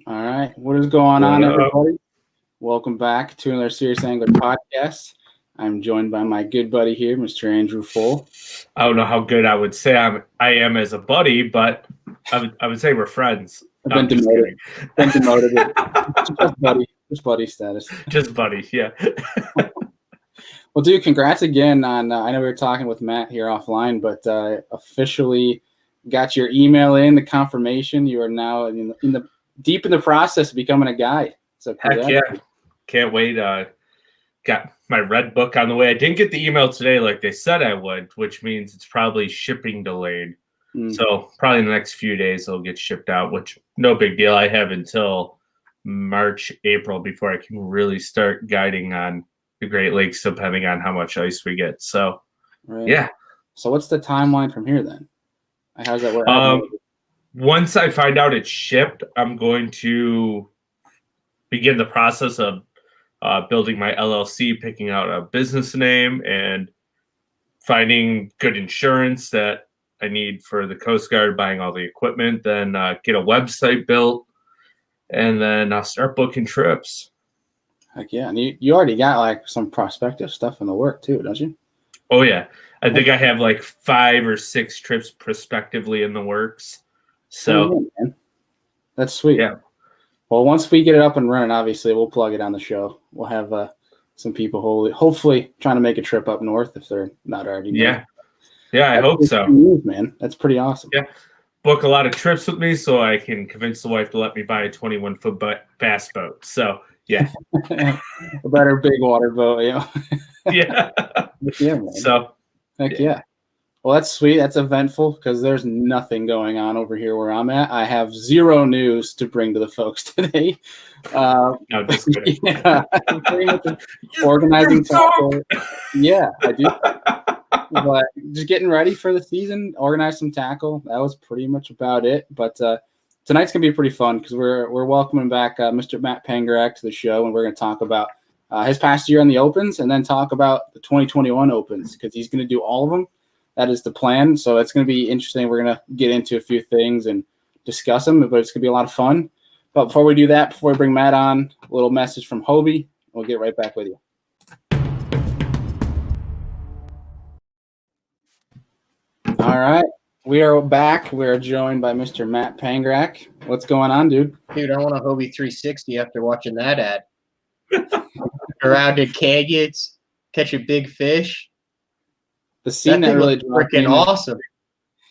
All right. What is going on, everybody? Welcome back to another Serious Angler podcast. I'm joined by my good buddy here, Mr. Andrew Full. I don't know how good I would say I am as a buddy, but I would say we're friends. I've been demoted. Just buddy status. Just buddy, yeah. Well, dude, congrats again on. I know we were talking with Matt here offline, but officially got your email in, the confirmation. You are now deep in the process of becoming a guide. So heck yeah, can't wait. Got my red book on the way. I didn't get the email today like they said I would, which means it's probably shipping delayed. So probably in the next few days it'll get shipped out, which no big deal. I have until March, April before I can really start guiding on the Great Lakes, depending on how much ice we get. So yeah. So what's the timeline from here then? How's that work? Once I find out it's shipped, I'm going to begin the process of building my LLC, picking out a business name, and finding good insurance that I need for the Coast Guard, buying all the equipment, then get a website built, and then I'll start booking trips. Heck yeah. And you already got like some prospective stuff in the work too, don't you? Oh, yeah. I think I have like 5 or 6 trips prospectively in the works. So that's sweet. Yeah. Well, once we get it up and running, obviously we'll plug it on the show. We'll have some people hopefully trying to make a trip up north if they're not already. Yeah, I hope so. Man, that's pretty awesome. Yeah, book a lot of trips with me so I can convince the wife to let me buy a 21-foot bass boat. So yeah, a better big water boat, Yeah. Yeah, man. So heck yeah. Well, that's sweet. That's eventful because there's nothing going on over here where I'm at. I have zero news to bring to the folks today. No, just kidding. Yeah, I'm pretty much organizing tackle. Yeah, I do. But just getting ready for the season, organize some tackle. That was pretty much about it. But tonight's gonna be pretty fun because we're welcoming back Mr. Matt Pangrac to the show, and we're gonna talk about his past year on the Opens, and then talk about the 2021 Opens because he's gonna do all of them. That is the plan. So it's going to be interesting. We're going to get into a few things and discuss them, but it's going to be a lot of fun. But before we do that, before we bring Matt on, a little message from Hobie. We'll get right back with you. All right. We are back. We are joined by Mr. Matt Pangrac. What's going on, dude? Dude, I want a Hobie 360 after watching that ad. Around in kayaks, catching big fish. The scene that really freaking awesome.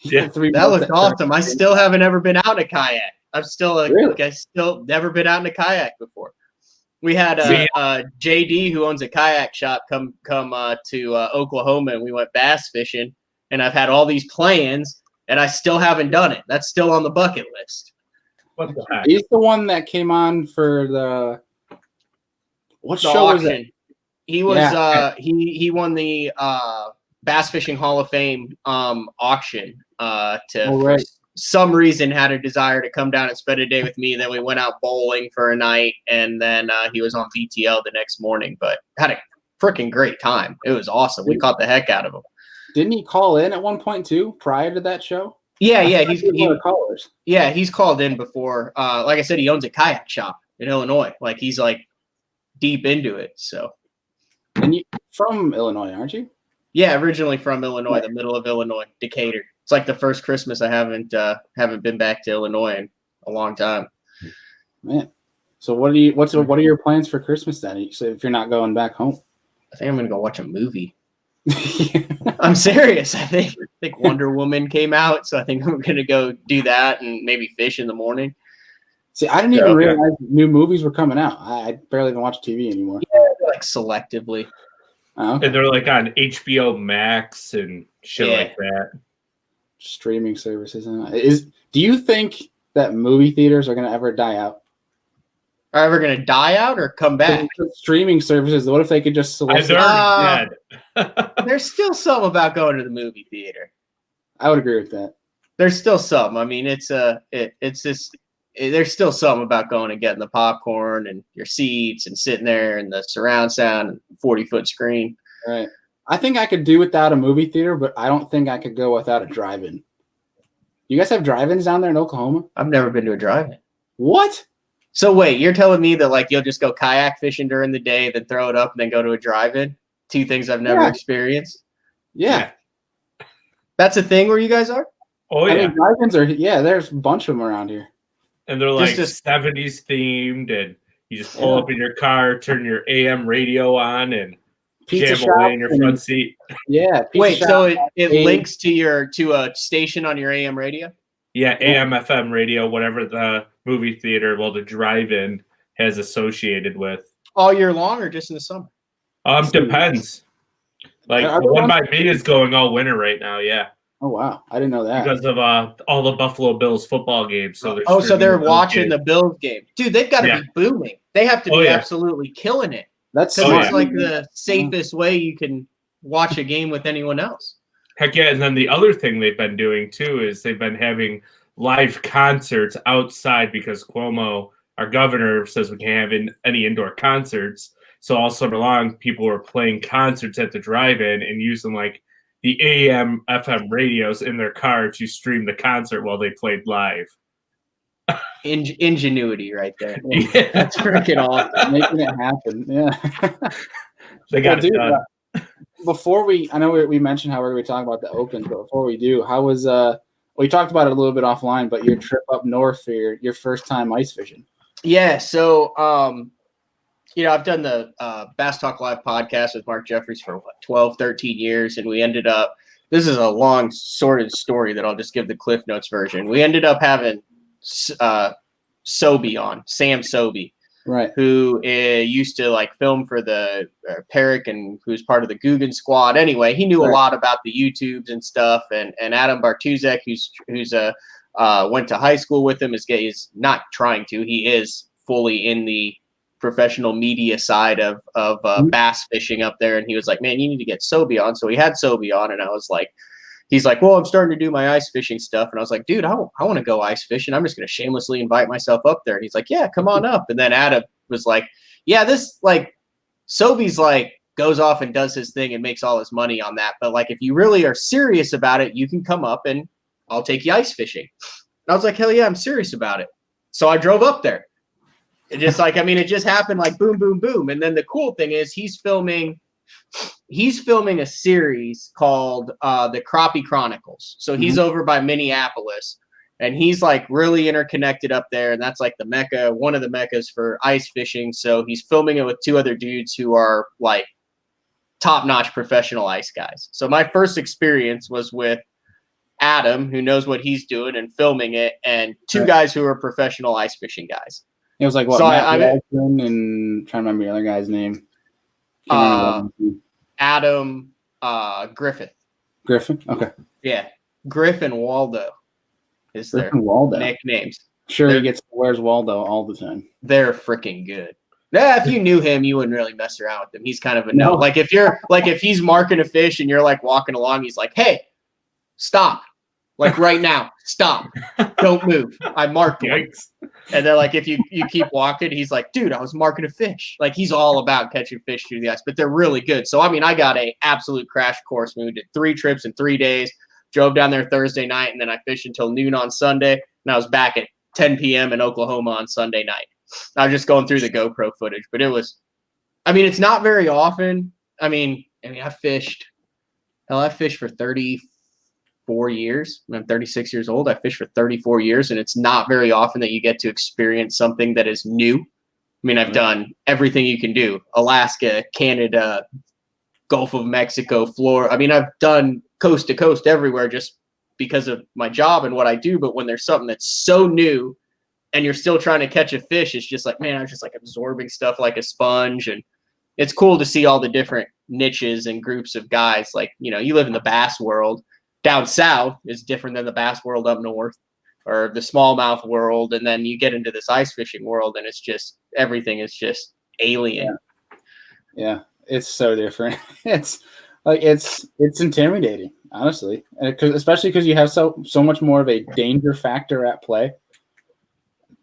Yeah, that looked awesome. I still haven't ever been out in a kayak. I still never been out in a kayak before. We had JD, who owns a kayak shop, come to Oklahoma, and we went bass fishing. And I've had all these plans, and I still haven't done it. That's still on the bucket list. What the heck? He's the one that came on for the show auction. Was it? He was he won the Bass Fishing Hall of Fame auction for some reason had a desire to come down and spend a day with me. Then we went out bowling for a night, and then he was on VTL the next morning, but had a freaking great time. It was awesome. We caught the heck out of him. Didn't he call in at one point too prior to that show? Yeah, he's one of the callers. Yeah, he's called in before. Like I said, he owns a kayak shop in Illinois. Like he's like deep into it. So, and you from Illinois, aren't you? Yeah, originally from Illinois, the middle of Illinois, Decatur. It's like the first Christmas I haven't been back to Illinois in a long time. Man, so what are your plans for Christmas then? So if you're not going back home, I think I'm gonna go watch a movie. I'm serious. I think Wonder Woman came out, so I think I'm gonna go do that and maybe fish in the morning. See, I didn't even realize new movies were coming out. I barely even watch TV anymore. Yeah, like selectively. Oh, okay. And they're like on HBO Max and shit like that. Streaming services. Do you think that movie theaters are going to ever die out? Are ever going to die out or come back? Streaming services. What if they could just solicit? They're already dead. There's still some about going to the movie theater. I would agree with that. There's still some. I mean, there's still some about going and getting the popcorn and your seats and sitting there and the surround sound and 40-foot screen. Right. I think I could do without a movie theater, but I don't think I could go without a drive-in. You guys have drive-ins down there in Oklahoma? I've never been to a drive-in. What? So wait, you're telling me that like you'll just go kayak fishing during the day, then throw it up, and then go to a drive-in? Two things I've never experienced. Yeah. That's a thing where you guys are? Oh, yeah. I mean, drive-ins are, there's a bunch of them around here. And they're like 70s themed, and you just pull up in your car, turn your AM radio on, and jam away in your front seat. Yeah. Wait, so it links to a station on your AM radio? Yeah, AM, FM radio, whatever the movie theater, the drive-in has associated with. All year long or just in the summer? Depends. Like the one by me is going all winter right now. Yeah. Oh wow, I didn't know that because of all the Buffalo Bills football games. So they're watching the Bills game, dude. They've got to be booming. They have to be absolutely killing it. That's it's like the safest way you can watch a game with anyone else. Heck yeah! And then the other thing they've been doing too is they've been having live concerts outside because Cuomo, our governor, says we can't have any indoor concerts. So all summer long, people were playing concerts at the drive-in and using like the AM, FM radios in their car to stream the concert while they played live. Ingenuity right there. Yeah. That's freaking awesome. Making it happen. Yeah. They got it done. Before I know we mentioned how we're going to be talking about the Opens, but before we do, how was, we talked about it a little bit offline, but your trip up north for your first time ice fishing? Yeah. So, I've done the Bass Talk Live podcast with Mark Jeffries for 12, 13 years. And we ended up, this is a long sordid story that I'll just give the Cliff Notes version. We ended up having Sobey on, Sam Sobey, right? Who used to like film for the Pangrac and who's part of the Guggen squad. Anyway, he knew a lot about the YouTubes and stuff. And Adam Bartuzek, who's went to high school with him, is not trying to. He is fully in the professional media side of bass fishing up there. And he was like, man, you need to get Sobey on. So he had Sobey on, and I was like, he's like, well, I'm starting to do my ice fishing stuff. And I was like, dude, I want to go ice fishing. I'm just going to shamelessly invite myself up there. And he's like, yeah, come on up. And then Adam was like, yeah, this like Sobey's like goes off and does his thing and makes all his money on that. But like, if you really are serious about it, you can come up and I'll take you ice fishing. And I was like, hell yeah, I'm serious about it. So I drove up there. It just like, I mean, it just happened like boom, boom, boom. And then the cool thing is he's filming a series called the Crappie Chronicles. So he's over by Minneapolis, and he's like really interconnected up there. And that's like the Mecca, one of the Meccas for ice fishing. So he's filming it with two other dudes who are like top-notch professional ice guys. So my first experience was with Adam, who knows what he's doing and filming it, and two guys who are professional ice fishing guys. It was like what? So and trying to remember the other guy's name. Adam Griffith. Griffin? Okay. Yeah. Griffin Waldo is their nicknames. Sure, he wears Waldo all the time. They're freaking good. Yeah, if you knew him, you wouldn't really mess around with him. He's kind of a no. Like if he's marking a fish and you're like walking along, he's like, hey, stop. Like right now, stop. Don't move. I marked one. And then like if you keep walking, he's like, dude, I was marking a fish. Like he's all about catching fish through the ice, but they're really good. So I mean, I got a absolute crash course. We did 3 trips in 3 days, drove down there Thursday night, and then I fished until noon on Sunday, and I was back at 10 p.m. in Oklahoma on Sunday night. I was just going through the GoPro footage, but it's not very often. I fished for 34 years. I'm 36 years old. I fished for 34 years, and it's not very often that you get to experience something that is new. I mean, I've done everything you can do. Alaska, Canada, Gulf of Mexico, Florida. I mean, I've done coast to coast everywhere just because of my job and what I do. But when there's something that's so new and you're still trying to catch a fish, it's just like, man, I'm just like absorbing stuff like a sponge. And it's cool to see all the different niches and groups of guys. Like, you live in the bass world. Down south is different than the bass world up north or the smallmouth world. And then you get into this ice fishing world, and it's just, everything is just alien. Yeah. It's so different. It's like, it's intimidating, honestly. Especially because you have so much more of a danger factor at play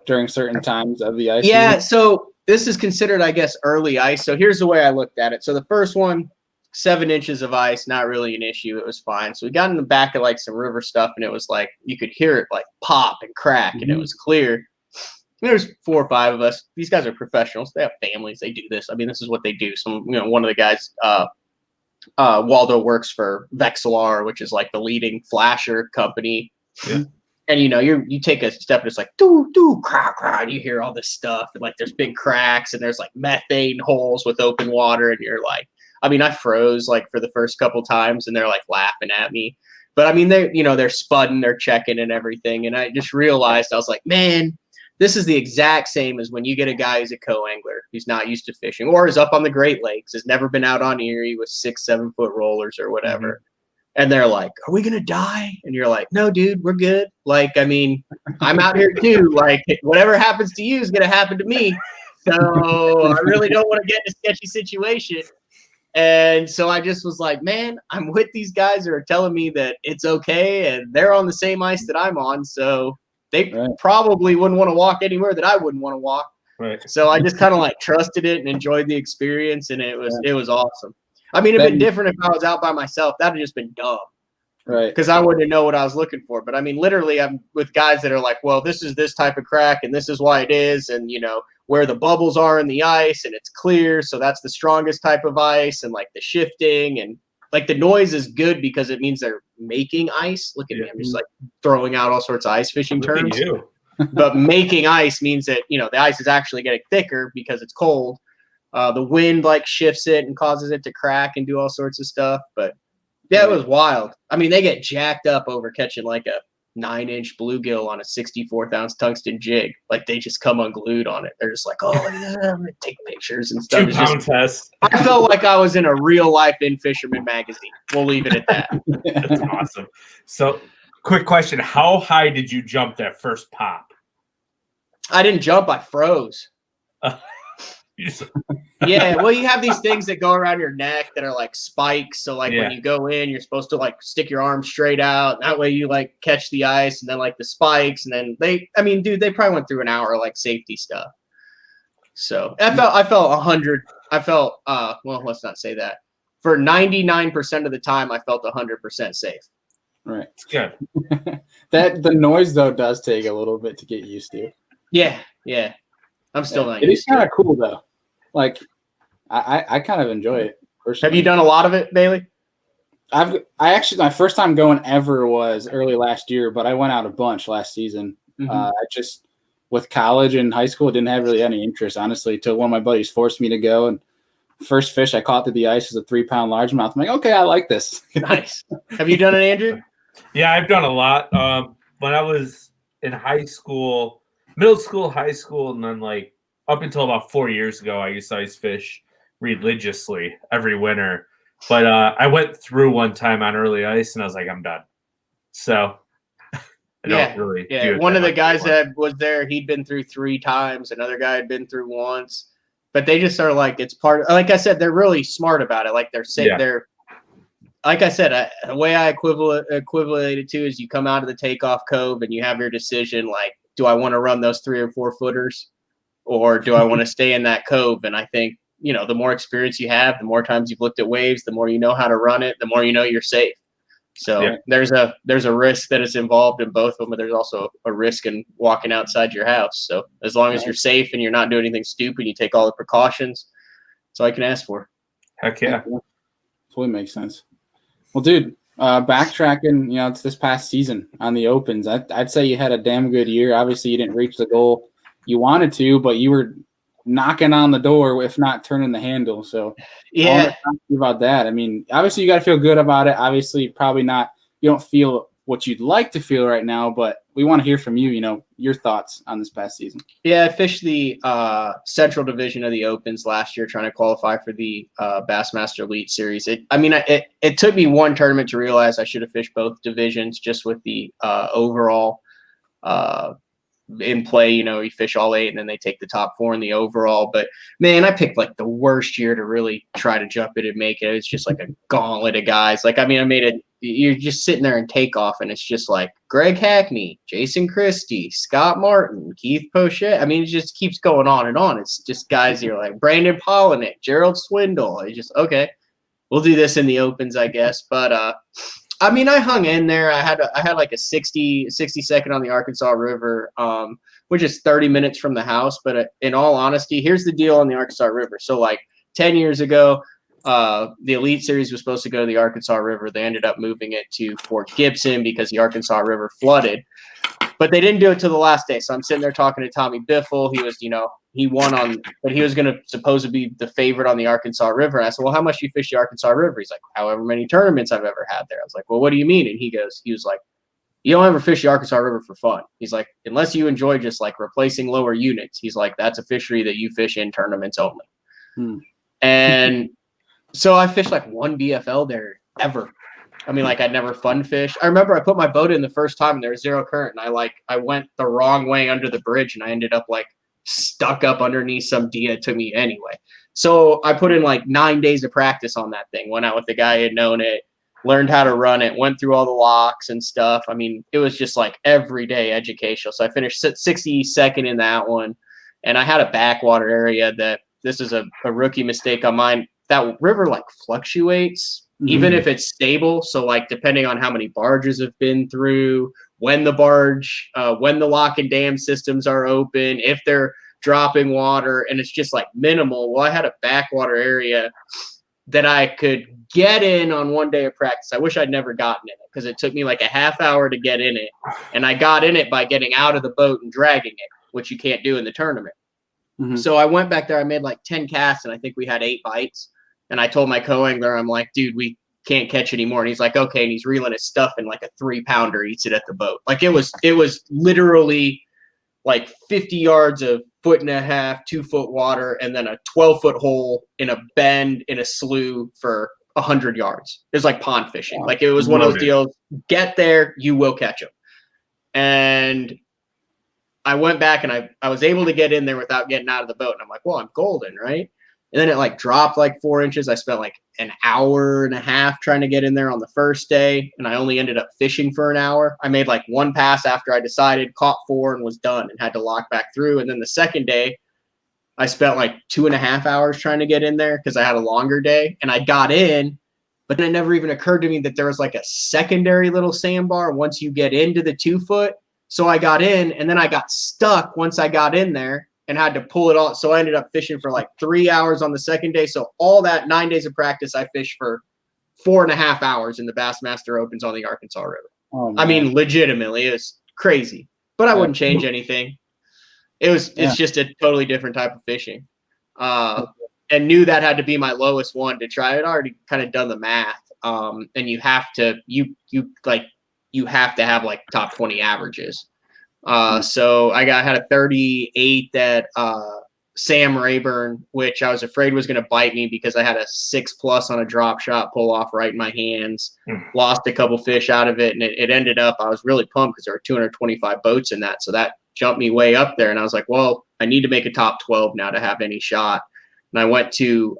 during certain times of the ice. Yeah. So this is considered, I guess, early ice. So here's the way I looked at it. So the first one, 7 inches of ice, not really an issue. It was fine. So we got in the back of like some river stuff, and it was like you could hear it like pop and crack, and it was clear. There's 4 or 5 of us. These guys are professionals. They have families. They do this. I mean, this is what they do. Some, one of the guys, Waldo, works for Vexilar, which is like the leading flasher company. Yeah. And you take a step and it's like doo crack crack, and you hear all this stuff, and like there's big cracks and there's like methane holes with open water, and you're like, I mean, I froze like for the first couple times, and they're like laughing at me. But I mean, they're spudding, they're checking and everything, and I just realized, I was like, man, this is the exact same as when you get a guy who's a co-angler who's not used to fishing, or is up on the Great Lakes, has never been out on Erie with 6-7 foot rollers or whatever. Mm-hmm. And they're like, are we going to die? And you're like, no, dude, we're good. Like, I mean, I'm out here too. Like, whatever happens to you is going to happen to me. So I really don't want to get in a sketchy situation. And so I just was like, man, I'm with these guys who are telling me that it's okay, and they're on the same ice that I'm on. So they probably wouldn't want to walk anywhere that I wouldn't want to walk. Right. So I just kind of like trusted it and enjoyed the experience, and it was awesome. I mean, it'd been different if I was out by myself. That'd have just been dumb. Right. Because I wouldn't know what I was looking for. But I mean, literally, I'm with guys that are like, well, this is this type of crack, and this is why it is, and where the bubbles are in the ice, and it's clear, so that's the strongest type of ice, and like the shifting, and like the noise is good because it means they're making ice. Look at me, I'm just like throwing out all sorts of ice fishing terms. But making ice means that the ice is actually getting thicker because it's cold. The wind like shifts it and causes it to crack and do all sorts of stuff. But yeah, it was wild. I mean, they get jacked up over catching like a 9-inch bluegill on a 64th ounce tungsten jig. Like they just come unglued on it. They're just like, oh yeah, I'm gonna take pictures and stuff. 2-pound test. I felt like I was in a real life In Fisherman magazine. We'll leave it at that. That's awesome. So, quick question: how high did you jump that first pop? I didn't jump. I froze. Yeah, well, you have these things that go around your neck that are like spikes. So like when you go in, you're supposed to like stick your arm straight out. And that way you like catch the ice, and then like the spikes, and then they probably went through an hour of like safety stuff. So I felt 100. I felt well, let's not say that. For 99% of the time, I felt 100% safe. Right. Good. That the noise though does take a little bit to get used to. Yeah. I'm still not used to it. It is kind of cool though. Like, I kind of enjoy it personally. Have you done a lot of it, Bailey? I actually, my first time going ever was early last year, but I went out a bunch last season. Mm-hmm. I just, with college and high school, didn't have really any interest, honestly, until one of my buddies forced me to go. And first fish I caught through the ice was a 3-pound largemouth. I'm like, okay, I like this. Nice. Have you done it, Andrew? Yeah, I've done a lot. When I was in high school, middle school, high school, and then like up until about 4 years ago, I used to ice fish religiously every winter. But I went through one time on early ice, and I was like, I'm done. So I don't really do it. One of the guys that was there, he'd been through 3 times. Another guy had been through once. But they just are like, it's part of, like I said, they're really smart about it. Like they're saying, they're, like I said, the way I equivalent it to is you come out of the takeoff cove and you have your decision, like, do I want to run those 3 or 4 footers? Or do I want to stay in that cove? And I think, the more experience you have, the more times you've looked at waves, the more you know how to run it, the more you know you're safe. So there's a risk that is involved in both of them, but there's also a risk in walking outside your house. So as long as you're safe and you're not doing anything stupid, you take all the precautions. That's all I can ask for. Heck yeah. Totally makes sense. Well, dude, backtracking, to this past season on the Opens, I'd say you had a damn good year. Obviously, you didn't reach the goal you wanted to, but you were knocking on the door, if not turning the handle. So I want to talk to you about that. I mean, obviously, you got to feel good about it. Obviously, probably not. You don't feel what you'd like to feel right now, but we want to hear from you, your thoughts on this past season. Yeah, I fished the Central Division of the Opens last year, trying to qualify for the Bassmaster Elite Series. It took me one tournament to realize I should have fished both divisions, just with the overall in play. You fish all 8 and then they take the top 4 in the overall. But man, I picked like the worst year to really try to jump it and make it. It's just like a gauntlet of guys. Like, I mean, I made it. You're just sitting there in takeoff, and it's just like Greg Hackney, Jason Christie, Scott Martin, Keith Pochette. I mean, it just keeps going on and on. It's just guys you're like Brandon Polinick, Gerald Swindle. It's just, okay, we'll do this in the Opens, I guess. But I mean, I hung in there. I had like a 60 second on the Arkansas River, which is 30 minutes from the house. But in all honesty, here's the deal on the Arkansas River. So like 10 years ago, the Elite Series was supposed to go to the Arkansas River. They ended up moving it to Fort Gibson because the Arkansas River flooded. But they didn't do it till the last day. So I'm sitting there talking to Tommy Biffle. He was, he won on, but he was going to supposed to be the favorite on the Arkansas River. And I said, well, how much do you fish the Arkansas River? He's like, however many tournaments I've ever had there. I was like, well, what do you mean? And he was like, you don't ever fish the Arkansas River for fun. He's like, unless you enjoy just like replacing lower units. He's like, that's a fishery that you fish in tournaments only. And so I fished like one BFL there ever. I mean, like I'd never fun fished. I remember I put my boat in the first time and there was zero current. And I went the wrong way under the bridge and I ended up like stuck up underneath some dia. It took me anyway. So I put in like 9 days of practice on that thing. Went out with the guy who had known it, learned how to run it, went through all the locks and stuff. I mean, it was just like everyday educational. So I finished 62nd in that one. And I had a backwater area that this is a rookie mistake on mine. That river like fluctuates. Even if it's stable. So like depending on how many barges have been through, when the lock and dam systems are open, if they're dropping water, and it's just like minimal. Well, I had a backwater area that I could get in on 1 day of practice. I wish I'd never gotten in it because it took me like a half hour to get in it. And I got in it by getting out of the boat and dragging it, which you can't do in the tournament. So I went back there. I made like 10 casts and I think we had 8 bites. And I told my co-angler, I'm like, dude, we can't catch anymore. And he's like, okay. And he's reeling his stuff in like a 3-pounder, eats it at the boat. Like it was literally like 50 yards of 1.5 2 foot water and then a 12-foot hole in a bend in a slough for 100 yards. It was like pond fishing. Like it was one of those deals, get there, you will catch them. And I went back and I was able to get in there without getting out of the boat. And I'm like, well, I'm golden, right? And then it like dropped like 4 inches. I spent like an hour and a half trying to get in there on the first day. And I only ended up fishing for an hour. I made like 1 pass after I decided, caught 4 and was done and had to lock back through. And then the second day, I spent like 2.5 hours trying to get in there because I had a longer day and I got in, but then it never even occurred to me that there was like a secondary little sandbar once you get into the 2 foot. So I got in and then I got stuck once I got in there and had to pull it all. So I ended up fishing for like 3 hours on the second day. So all that 9 days of practice, I fished for 4.5 hours in the Bassmaster Opens on the Arkansas River. Oh, I mean, legitimately, it was crazy, but I wouldn't change anything. It's just a totally different type of fishing. And knew that had to be my lowest one to try. I'd already kind of done the math. And you have to have like top 20 averages. So I had a 38 at Sam Rayburn, which I was afraid was going to bite me because I had a 6+ on a drop shot pull off right in my hands. Lost a couple fish out of it, and it ended up, I was really pumped because there were 225 boats in that. So that jumped me way up there, and I was like, well, I need to make a top 12 now to have any shot. And I went to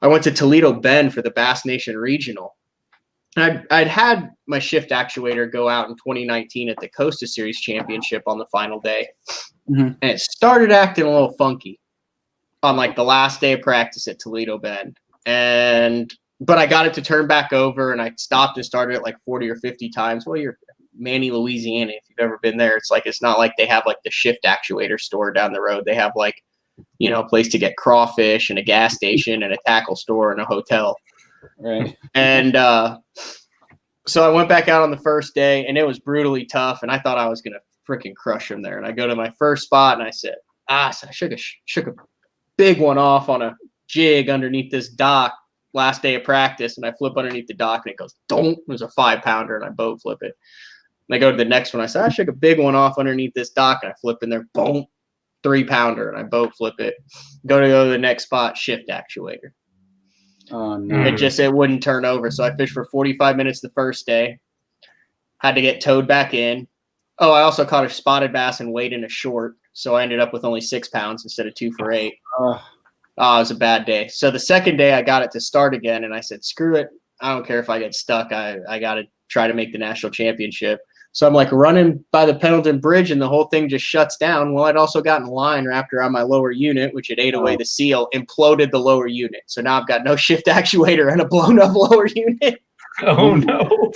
Toledo Bend for the Bass Nation Regional. And I'd had my shift actuator go out in 2019 at the Costa Series Championship on the final day. And it started acting a little funky on like the last day of practice at Toledo Bend. But I got it to turn back over and I stopped and started it like 40 or 50 times. Well, you're Manny, Louisiana. If you've ever been there, it's not like they have like the shift actuator store down the road. They have like, a place to get crawfish and a gas station and a tackle store and a hotel. Right. And so I went back out on the first day and it was brutally tough. And I thought I was going to freaking crush him there. And I go to my first spot and I said, so I shook a big one off on a jig underneath this dock last day of practice. And I flip underneath the dock and it goes, don't. It was a 5-pounder and I boat flip it. And I go to the next one. I said, I shook a big one off underneath this dock and I flip in there, boom, 3-pounder and I boat flip it. Go to the next spot, shift actuator. Oh, no. It wouldn't turn over. So I fished for 45 minutes the first day. Had to get towed back in. Oh, I also caught a spotted bass and weighed in a short. So I ended up with only 6 pounds instead of 2 for 8. It was a bad day. So the second day I got it to start again and I said, screw it. I don't care if I get stuck. I got to try to make the national championship. So I'm like running by the Pendleton Bridge and the whole thing just shuts down. Well, I'd also gotten line wrapped around my lower unit, which had ate away the seal, imploded the lower unit. So now I've got no shift actuator and a blown up lower unit. Oh no.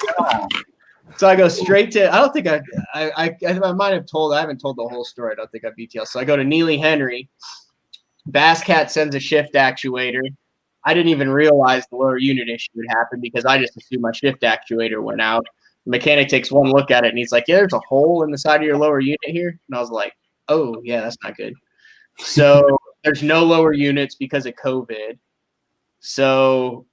So I go straight to, I don't think I might have told, I haven't told the whole story. I don't think I BTL. So I go to Neely Henry. Bass Cat sends a shift actuator. I didn't even realize the lower unit issue would happen because I just assumed my shift actuator went out. The mechanic takes one look at it and he's like, yeah, there's a hole in the side of your lower unit here. And I was like, oh, yeah, that's not good. So there's no lower units because of COVID. So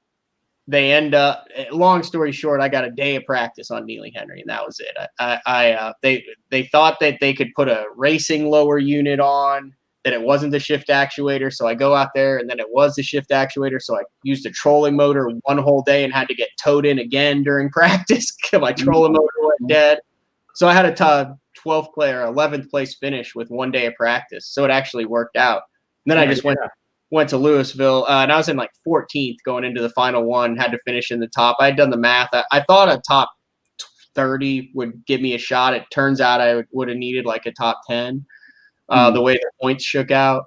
they end up, long story short, I got a day of practice on Neely Henry, and that was it. They thought that they could put a racing lower unit on, that it wasn't the shift actuator. So I go out there, and then it was the shift actuator. So I used a trolling motor one whole day and had to get towed in again during practice because my trolling motor went dead. So I had a 12th place or 11th place finish with 1 day of practice. So it actually worked out. And then I just went to Louisville, and I was in like 14th going into the final one, had to finish in the top. I had done the math. I thought a top 30 would give me a shot. It turns out I would have needed like a top 10, the way the points shook out.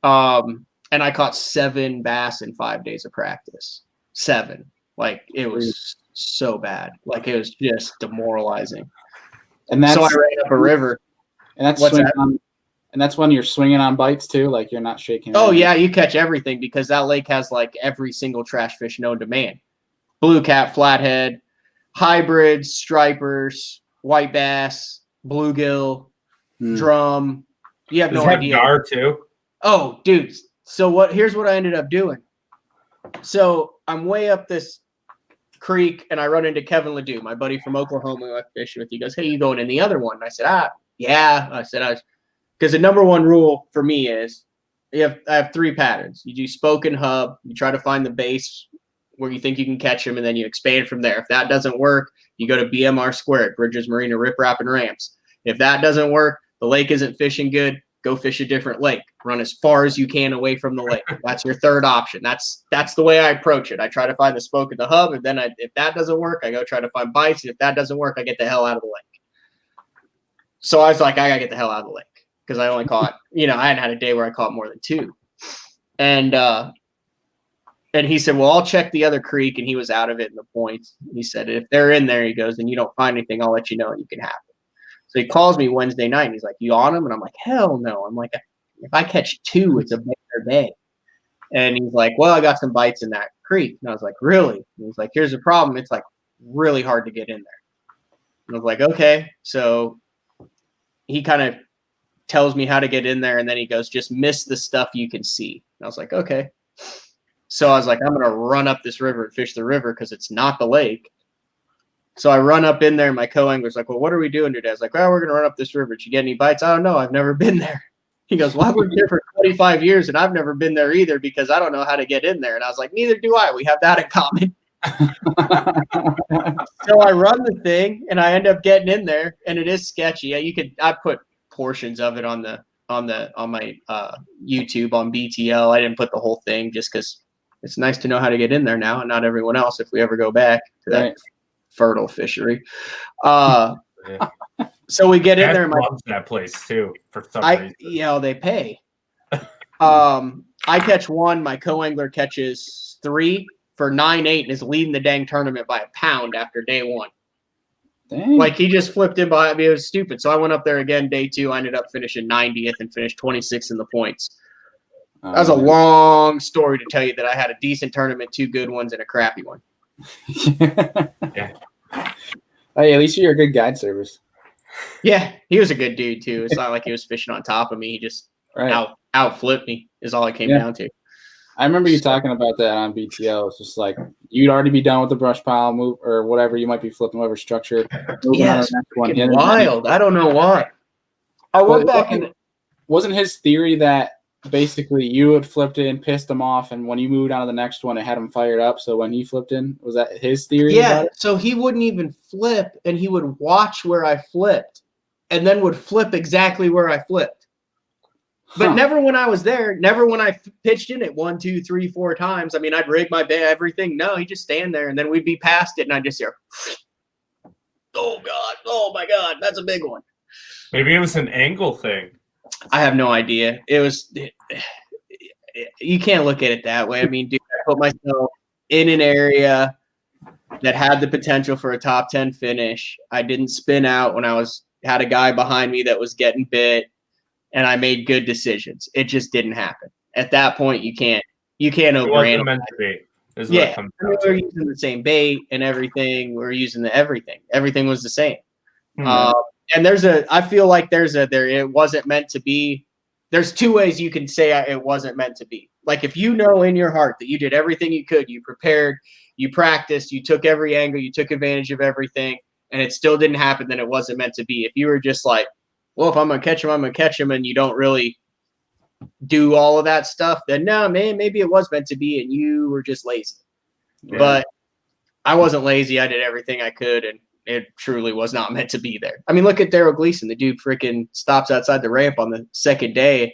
And I caught 7 bass in 5 days of practice. 7. Like, it was so bad. Like, it was just demoralizing. And that's, so I ran up a river. And that's And that's when you're swinging on bites too, like you're not shaking. Oh yeah, you catch everything because that lake has like every single trash fish known to man. Blue cap, flathead, hybrids, stripers, white bass, bluegill, drum. You have no idea. Gar too? Oh, dude. So here's what I ended up doing. So I'm way up this creek and I run into Kevin Ledoux, my buddy from Oklahoma who I fishing with. He goes, hey, you going in the other one? And I said, yeah. I said, because the number one rule for me is I have 3 patterns. You do spoke and hub. You try to find the base where you think you can catch them, and then you expand from there. If that doesn't work, you go to BMR squared, Bridges, Marina, Rip Rap, and Ramps. If that doesn't work, the lake isn't fishing good, go fish a different lake. Run as far as you can away from the lake. That's your third option. That's the way I approach it. I try to find the spoke and the hub, and then if that doesn't work, I go try to find bites. And if that doesn't work, I get the hell out of the lake. So I was like, I got to get the hell out of the lake. Because I only caught, I hadn't had a day where I caught more than 2. And he said, well, I'll check the other creek. And he was out of it in the points. He said, if they're in there, he goes, and you don't find anything, I'll let you know and you can have it. So he calls me Wednesday night and he's like, you on them? And I'm like, hell no. I'm like, if I catch 2, it's a better day. And he's like, well, I got some bites in that creek. And I was like, really? And he's like, here's the problem. It's like really hard to get in there. And I was like, okay. So he kind of tells me how to get in there, and then he goes, just miss the stuff you can see. And I was like, okay. So I was like, I'm going to run up this river and fish the river because it's not the lake. So I run up in there, and my co-angler's like, well, what are we doing today? I was like, well, we're going to run up this river. Did you get any bites? I don't know. I've never been there. He goes, well, I've lived here for 25 years, and I've never been there either because I don't know how to get in there. And I was like, neither do I. We have that in common. So I run the thing, and I end up getting in there, and it is sketchy. I put portions of it on my YouTube on BTL. I didn't put the whole thing just because it's nice to know how to get in there now, and not everyone else if we ever go back to that fertile fishery. So we get in there. Loves that place too for some reason. They pay. I catch 1. My co-angler catches 3 for 9.8 and is leading the dang tournament by a pound after day 1. Dang. Like, he just flipped in behind me. It was stupid. So I went up there again day 2. I ended up finishing 90th and finished 26th in the points. That was a long story to tell you that I had a decent tournament, 2 good ones, and a crappy one. Yeah. Hey, at least you're a good guide service. Yeah, he was a good dude, too. It's not like he was fishing on top of me. He just out-flipped me is all it came down to. I remember you talking about that on BTL. It's just like you'd already be done with the brush pile move or whatever. You might be flipping over structure. Yes, wild. I don't know why. I went back and wasn't his theory that basically you had flipped in, pissed him off, and when you moved on to the next one, it had him fired up. So when he flipped in, was that his theory? Yeah. So he wouldn't even flip, and he would watch where I flipped, and then would flip exactly where I flipped. But never when I was there, never when I pitched in it 1, 2, 3, 4 times. I mean, I'd rig my bait, everything. No, he'd just stand there, and then we'd be past it, and I'd just hear, oh, God, oh, my God, that's a big one. Maybe it was an angle thing. I have no idea. You can't look at it that way. I mean, dude, I put myself in an area that had the potential for a top 10 finish. I didn't spin out when had a guy behind me that was getting bit, and I made good decisions. It just didn't happen. At that point, you can't overanalyze. Meant to be. Yeah, we're using the same bait and everything. We're using everything. Everything was the same. And I feel like it wasn't meant to be. There's two ways you can say it wasn't meant to be. Like if you know in your heart that you did everything you could, you prepared, you practiced, you took every angle, you took advantage of everything, and it still didn't happen, then it wasn't meant to be. If you were just like, well, if I'm going to catch him, I'm going to catch him, and you don't really do all of that stuff, then no, man, maybe it was meant to be and you were just lazy. Yeah. But I wasn't lazy. I did everything I could, and it truly was not meant to be there. I mean, look at Daryl Gleason. The dude freaking stops outside the ramp on the second day,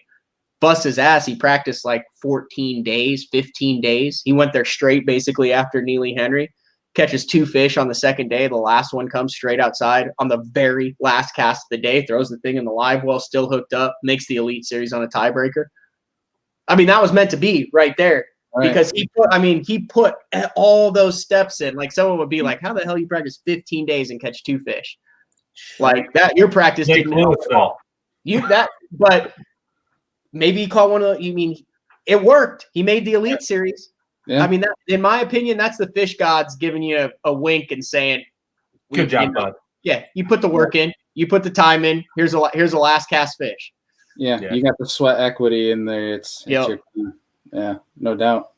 busts his ass. He practiced like 14 days, 15 days. He went there straight basically after Neely Henry, catches 2 fish on the second day. The last one comes straight outside on the very last cast of the day, throws the thing in the live well, still hooked up, makes the Elite Series on a tiebreaker. I mean, that was meant to be right there. Right. Because he put all those steps in. Like someone would be like, how the hell you practice 15 days and catch 2 fish? Like that, your practice didn't help at all. But maybe he caught one of the, it worked. He made the Elite Series. Yeah. I mean, that, in my opinion, that's the fish gods giving you a wink and saying, good job, bud. Yeah, you put the work in, you put the time in. Here's a last cast fish. Yeah, you got the sweat equity in there. It's your yeah, no doubt.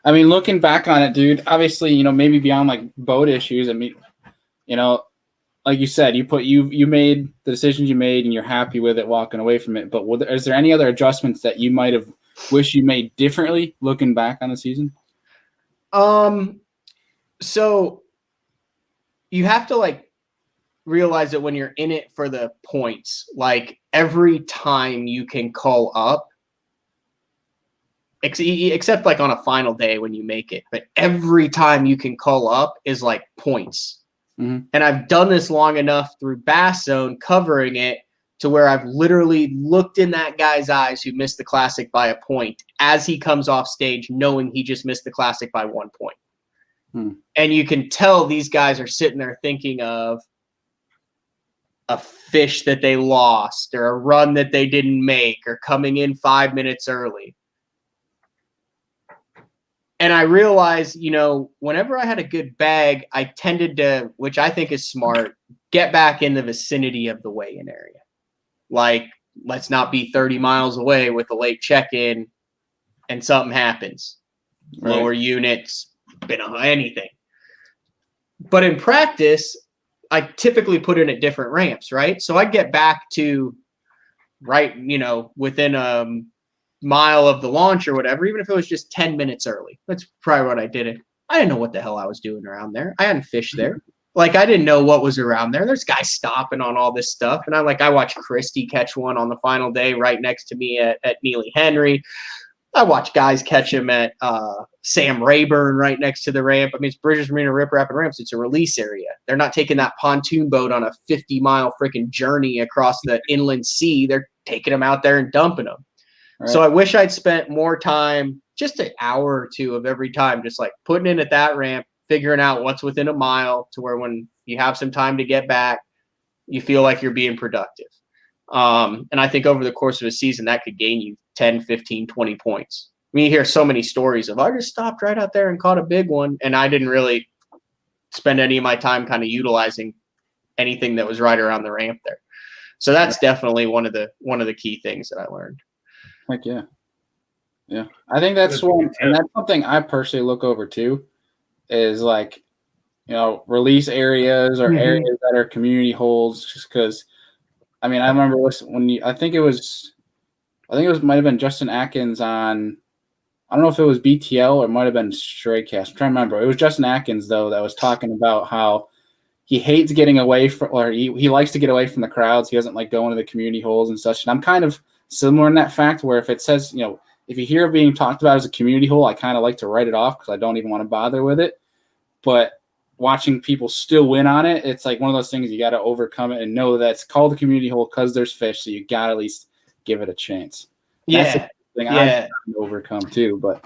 I mean, looking back on it, dude, obviously, maybe beyond like boat issues, I mean, like you said, you made the decisions you made and you're happy with it walking away from it. But is there any other adjustments that you might have wished you made differently looking back on the season? So you have to realize that when you're in it for the points, every time you can call up, except on a final day when you make it, but every time you can call up is points. Mm-hmm. And I've done this long enough through Bass Zone covering it to where I've literally looked in that guy's eyes who missed the Classic by a point as he comes off stage, knowing he just missed the Classic by 1 point. And you can tell these guys are sitting there thinking of a fish that they lost or a run that they didn't make or coming in 5 minutes early. And I realized, whenever I had a good bag, I tended to, which I think is smart, get back in the vicinity of the weigh-in area. Let's not be 30 miles away with a late check-in and something happens. Right. Lower units, anything. But in practice, I typically put in at different ramps, right? So I get back to within a mile of the launch or whatever, even if it was just 10 minutes early. That's probably what I did. I didn't know what the hell I was doing around there. I hadn't fished there. I didn't know what was around there. There's guys stopping on all this stuff. And I watched Christy catch one on the final day right next to me at Neely Henry. I watch guys catch him at Sam Rayburn right next to the ramp. I mean, it's Bridges Marina Rip Rapid Ramps. It's a release area. They're not taking that pontoon boat on a 50-mile freaking journey across the inland sea. They're taking them out there and dumping them. Right. So I wish I'd spent more time, just an hour or two of every time, just putting in at that ramp, figuring out what's within a mile to where when you have some time to get back, you feel like you're being productive. And I think over the course of a season, that could gain you 10, 15, 20 points. I mean, you hear so many stories of, I just stopped right out there and caught a big one, and I didn't really spend any of my time kind of utilizing anything that was right around the ramp there. So that's definitely one of the key things that I learned. Heck yeah. Yeah. I think that's one, and that's something I personally look over too, is release areas or areas that are community holds, just because, I mean, I remember when I think it might have been Justin Atkins on, I don't know if it was BTL or it might have been Straycast. I'm trying to remember. It was Justin Atkins, though, that was talking about how he hates getting away from, or he likes to get away from the crowds. He doesn't like going to the community holes and such. And I'm kind of similar in that fact, where if it says, if you hear it being talked about as a community hole, I kind of like to write it off because I don't even want to bother with it. But watching people still win on it, it's one of those things you got to overcome it and know that it's called a community hole because there's fish, so you got to at least give it a chance. Yeah. That's the thing I've overcome too. But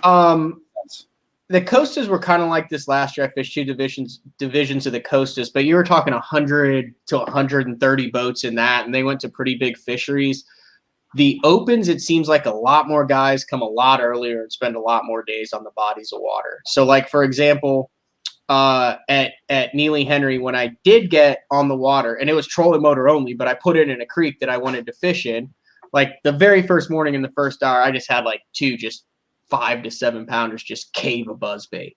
the Costas were kind of like this last year. I fished 2 divisions of the Costas, but you were talking 100 to 130 boats in that, and they went to pretty big fisheries. The Opens, it seems like a lot more guys come a lot earlier and spend a lot more days on the bodies of water. So, like, for example, at Neely Henry, when I did get on the water, and it was trolling motor only, but I put it in a creek that I wanted to fish in, like the very first morning in the first hour, I just had like 2 just 5 to 7 pounders just cave a buzzbait.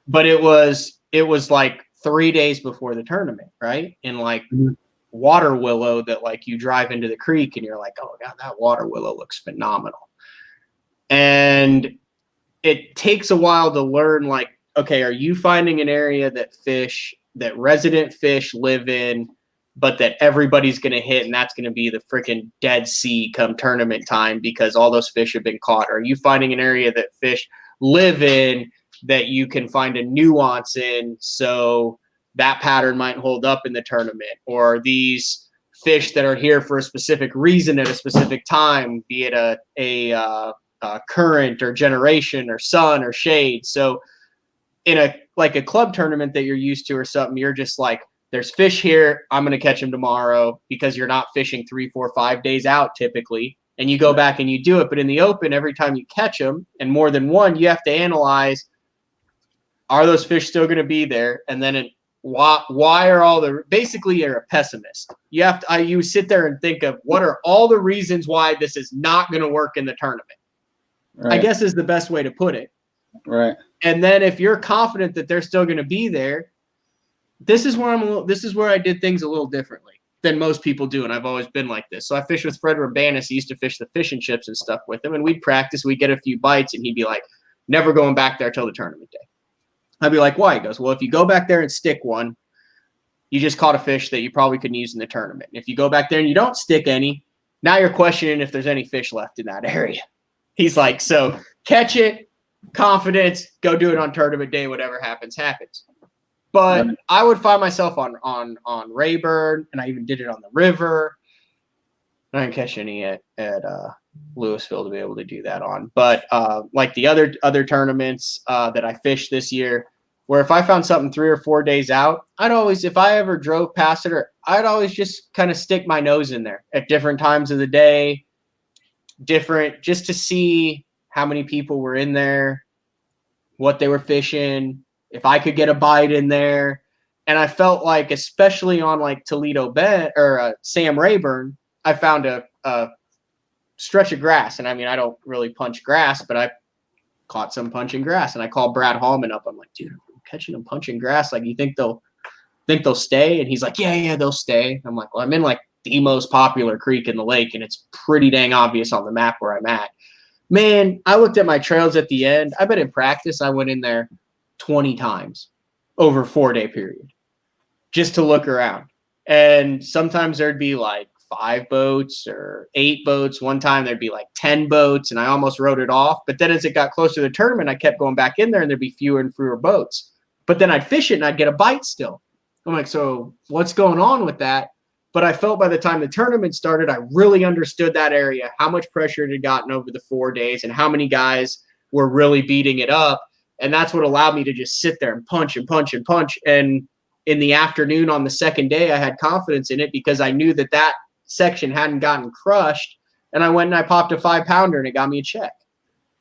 But it was like 3 days before the tournament, right? And like water willow that like you drive into the creek and you're like, oh God, that water willow looks phenomenal. And it takes a while to learn, like, okay, are you finding an area that resident fish live in, but that everybody's going to hit, and that's going to be the freaking Dead Sea come tournament time because all those fish have been caught? Or are you finding an area that fish live in that you can find a nuance in, so that pattern might hold up in the tournament? Or these fish that are here for a specific reason at a specific time, be it a current or generation or sun or shade. So in a club tournament that you're used to or something, you're just like, there's fish here, I'm going to catch them tomorrow, because you're not fishing 3, 4, 5 days out typically. And you go back and you do it. But in the Open, every time you catch them, and more than one, you have to analyze, are those fish still going to be there? And then why are all the, basically you're a pessimist. You sit there and think of what are all the reasons why this is not going to work in the tournament. Right. I guess is the best way to put it. Right. And then if you're confident that they're still going to be there, this is where I did things a little differently than most people do, and I've always been like this. So I fished with Fred Rabanis. He used to fish the fish and chips and stuff with him, and we'd practice. We'd get a few bites, and he'd be like, never going back there till the tournament day. I'd be like, why? He goes, well, if you go back there and stick one, you just caught a fish that you probably couldn't use in the tournament. And if you go back there and you don't stick any, now you're questioning if there's any fish left in that area. He's like, so catch it, confidence, go do it on tournament day, whatever happens, happens. But I would find myself on Rayburn, and I even did it on the river. I didn't catch any at Louisville to be able to do that on. But like the other tournaments that I fished this year, where if I found something 3 or 4 days out, I'd always, if I ever drove past it, I'd always just kind of stick my nose in there at different times of the day, just to see how many people were in there, what they were fishing, if I could get a bite in there. And I felt like, especially on like Toledo Bend or Sam Rayburn, I found a stretch of grass. And I mean, I don't really punch grass, but I caught some punching grass. And I called Brad Hallman up. I'm like, dude, I'm catching them punching grass. Like, you think they'll stay? And he's like, yeah, they'll stay. I'm like, well, I'm in like the most popular creek in the lake, and it's pretty dang obvious on the map where I'm at. Man, I looked at my trails at the end. I bet in practice I went in there 20 times over a 4-day period just to look around. And sometimes there'd be like 5 boats or 8 boats. One time there'd be like 10 boats, and I almost wrote it off. But then as it got closer to the tournament, I kept going back in there, and there'd be fewer and fewer boats. But then I'd fish it, and I'd get a bite still. I'm like, so what's going on with that? But I felt by the time the tournament started, I really understood that area, how much pressure it had gotten over the 4 days, and how many guys were really beating it up. And that's what allowed me to just sit there and punch and punch and punch. And in the afternoon on the second day, I had confidence in it because I knew that section hadn't gotten crushed. And I went and I popped a 5-pounder, and it got me a check.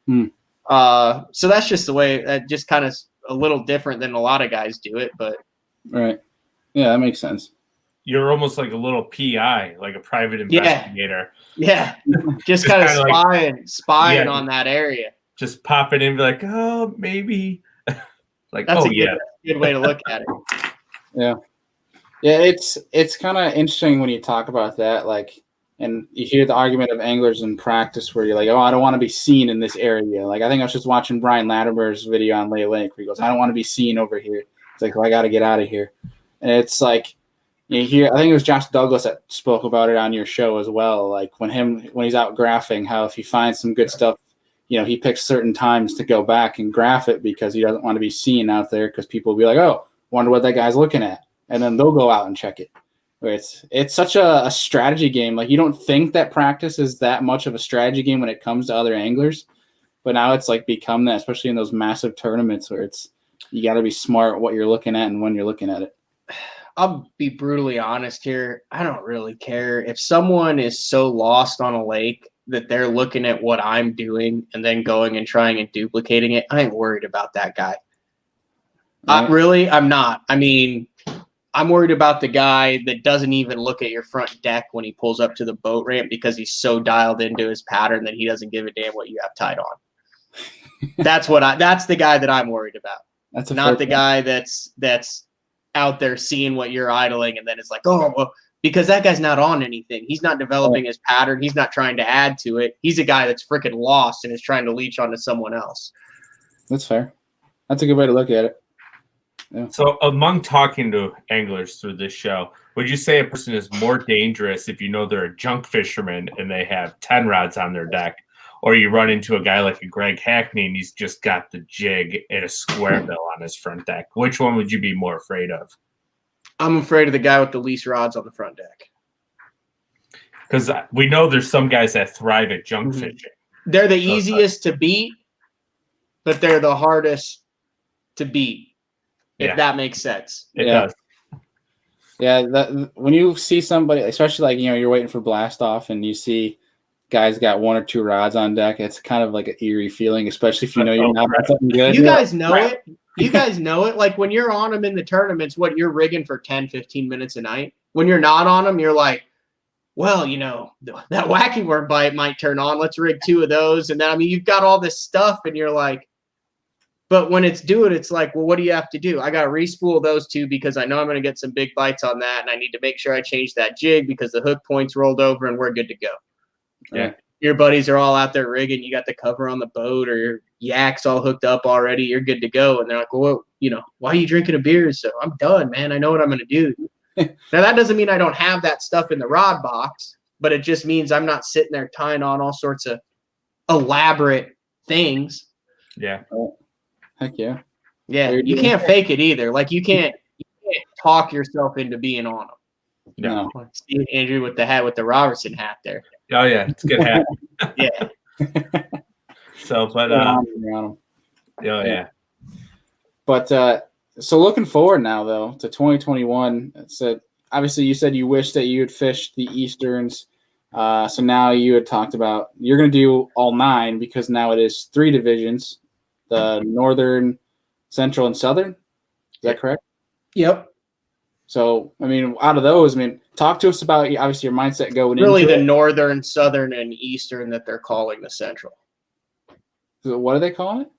So that's just the way, that just kind of a little different than a lot of guys do it. But right. Yeah, that makes sense. You're almost like a little PI, like a private investigator. Yeah. Just kind of spying on that area. Just pop it in and be like, oh, maybe. Like, that's a good way to look at it. Yeah. Yeah, it's kind of interesting when you talk about that, like, and you hear the argument of anglers in practice where you're like, oh, I don't want to be seen in this area. Like, I think I was just watching Brian Latimer's video on Lay Lake where he goes, I don't want to be seen over here. It's like, well, I got to get out of here. And it's like, you hear, I think it was Josh Douglas that spoke about it on your show as well. Like when he's out graphing, how if he finds some good stuff, he picks certain times to go back and graph it because he doesn't want to be seen out there because people will be like, oh, wonder what that guy's looking at. And then they'll go out and check it. It's such a strategy game. Like, you don't think that practice is that much of a strategy game when it comes to other anglers, but now it's like become that, especially in those massive tournaments where you got to be smart what you're looking at and when you're looking at it. I'll be brutally honest here. I don't really care if someone is so lost on a lake that they're looking at what I'm doing and then going and trying and duplicating it. I ain't worried about that guy. Right. Really, I'm not. I mean, I'm worried about the guy that doesn't even look at your front deck when he pulls up to the boat ramp because he's so dialed into his pattern that he doesn't give a damn what you have tied on. That's the guy that I'm worried about. That's not the guy that's out there seeing what you're idling and then it's like, oh, well, because that guy's not on anything. He's not developing his pattern. He's not trying to add to it. He's a guy that's freaking lost and is trying to leech onto someone else. That's fair. That's a good way to look at it. Yeah. So among talking to anglers through this show, would you say a person is more dangerous if you know they're a junk fisherman and they have 10 rods on their deck, or you run into a guy like a Greg Hackney and he's just got the jig and a square bill on his front deck? Which one would you be more afraid of? I'm afraid of the guy with the least rods on the front deck. Because we know there's some guys that thrive at junk fishing. They're the easiest to beat, but they're the hardest to beat. If that makes sense. It does. Yeah, when you see somebody, especially like, you're waiting for blast off and you see guys got 1 or 2 rods on deck, it's kind of like an eerie feeling, especially if you know you're not something good. You guys know it. You guys know it. Like when you're on them in the tournaments, you're rigging for 10, 15 minutes a night. When you're not on them, you're like, well, that wacky worm bite might turn on. Let's rig 2 of those. And then, you've got all this stuff and you're like, but when it's doing, it's like, well, what do you have to do? I got to respool those 2 because I know I'm going to get some big bites on that. And I need to make sure I change that jig because the hook point's rolled over and we're good to go. Yeah. Your buddies are all out there rigging. You got the cover on the boat or your yak's all hooked up already. You're good to go. And they're like, well, why are you drinking a beer? So I'm done, man. I know what I'm going to do. Now, that doesn't mean I don't have that stuff in the rod box, but it just means I'm not sitting there tying on all sorts of elaborate things. Yeah. Heck yeah. Yeah, you can't fake it either. Like you can't talk yourself into being on them. No. See Andrew with the hat, with the Robertson hat there. Oh yeah, it's a good hat. Yeah. So, but yeah. But so looking forward now though to 2021. So obviously you said you wish that you had fished the Easterns. So now you had talked about you're going to do all 9 because now it is 3 divisions. The Northern, Central, and Southern. Is that correct? Yep. So, out of those, talk to us about obviously your mindset going really into the Northern, Southern, and Eastern that they're calling the Central. So what are they calling it?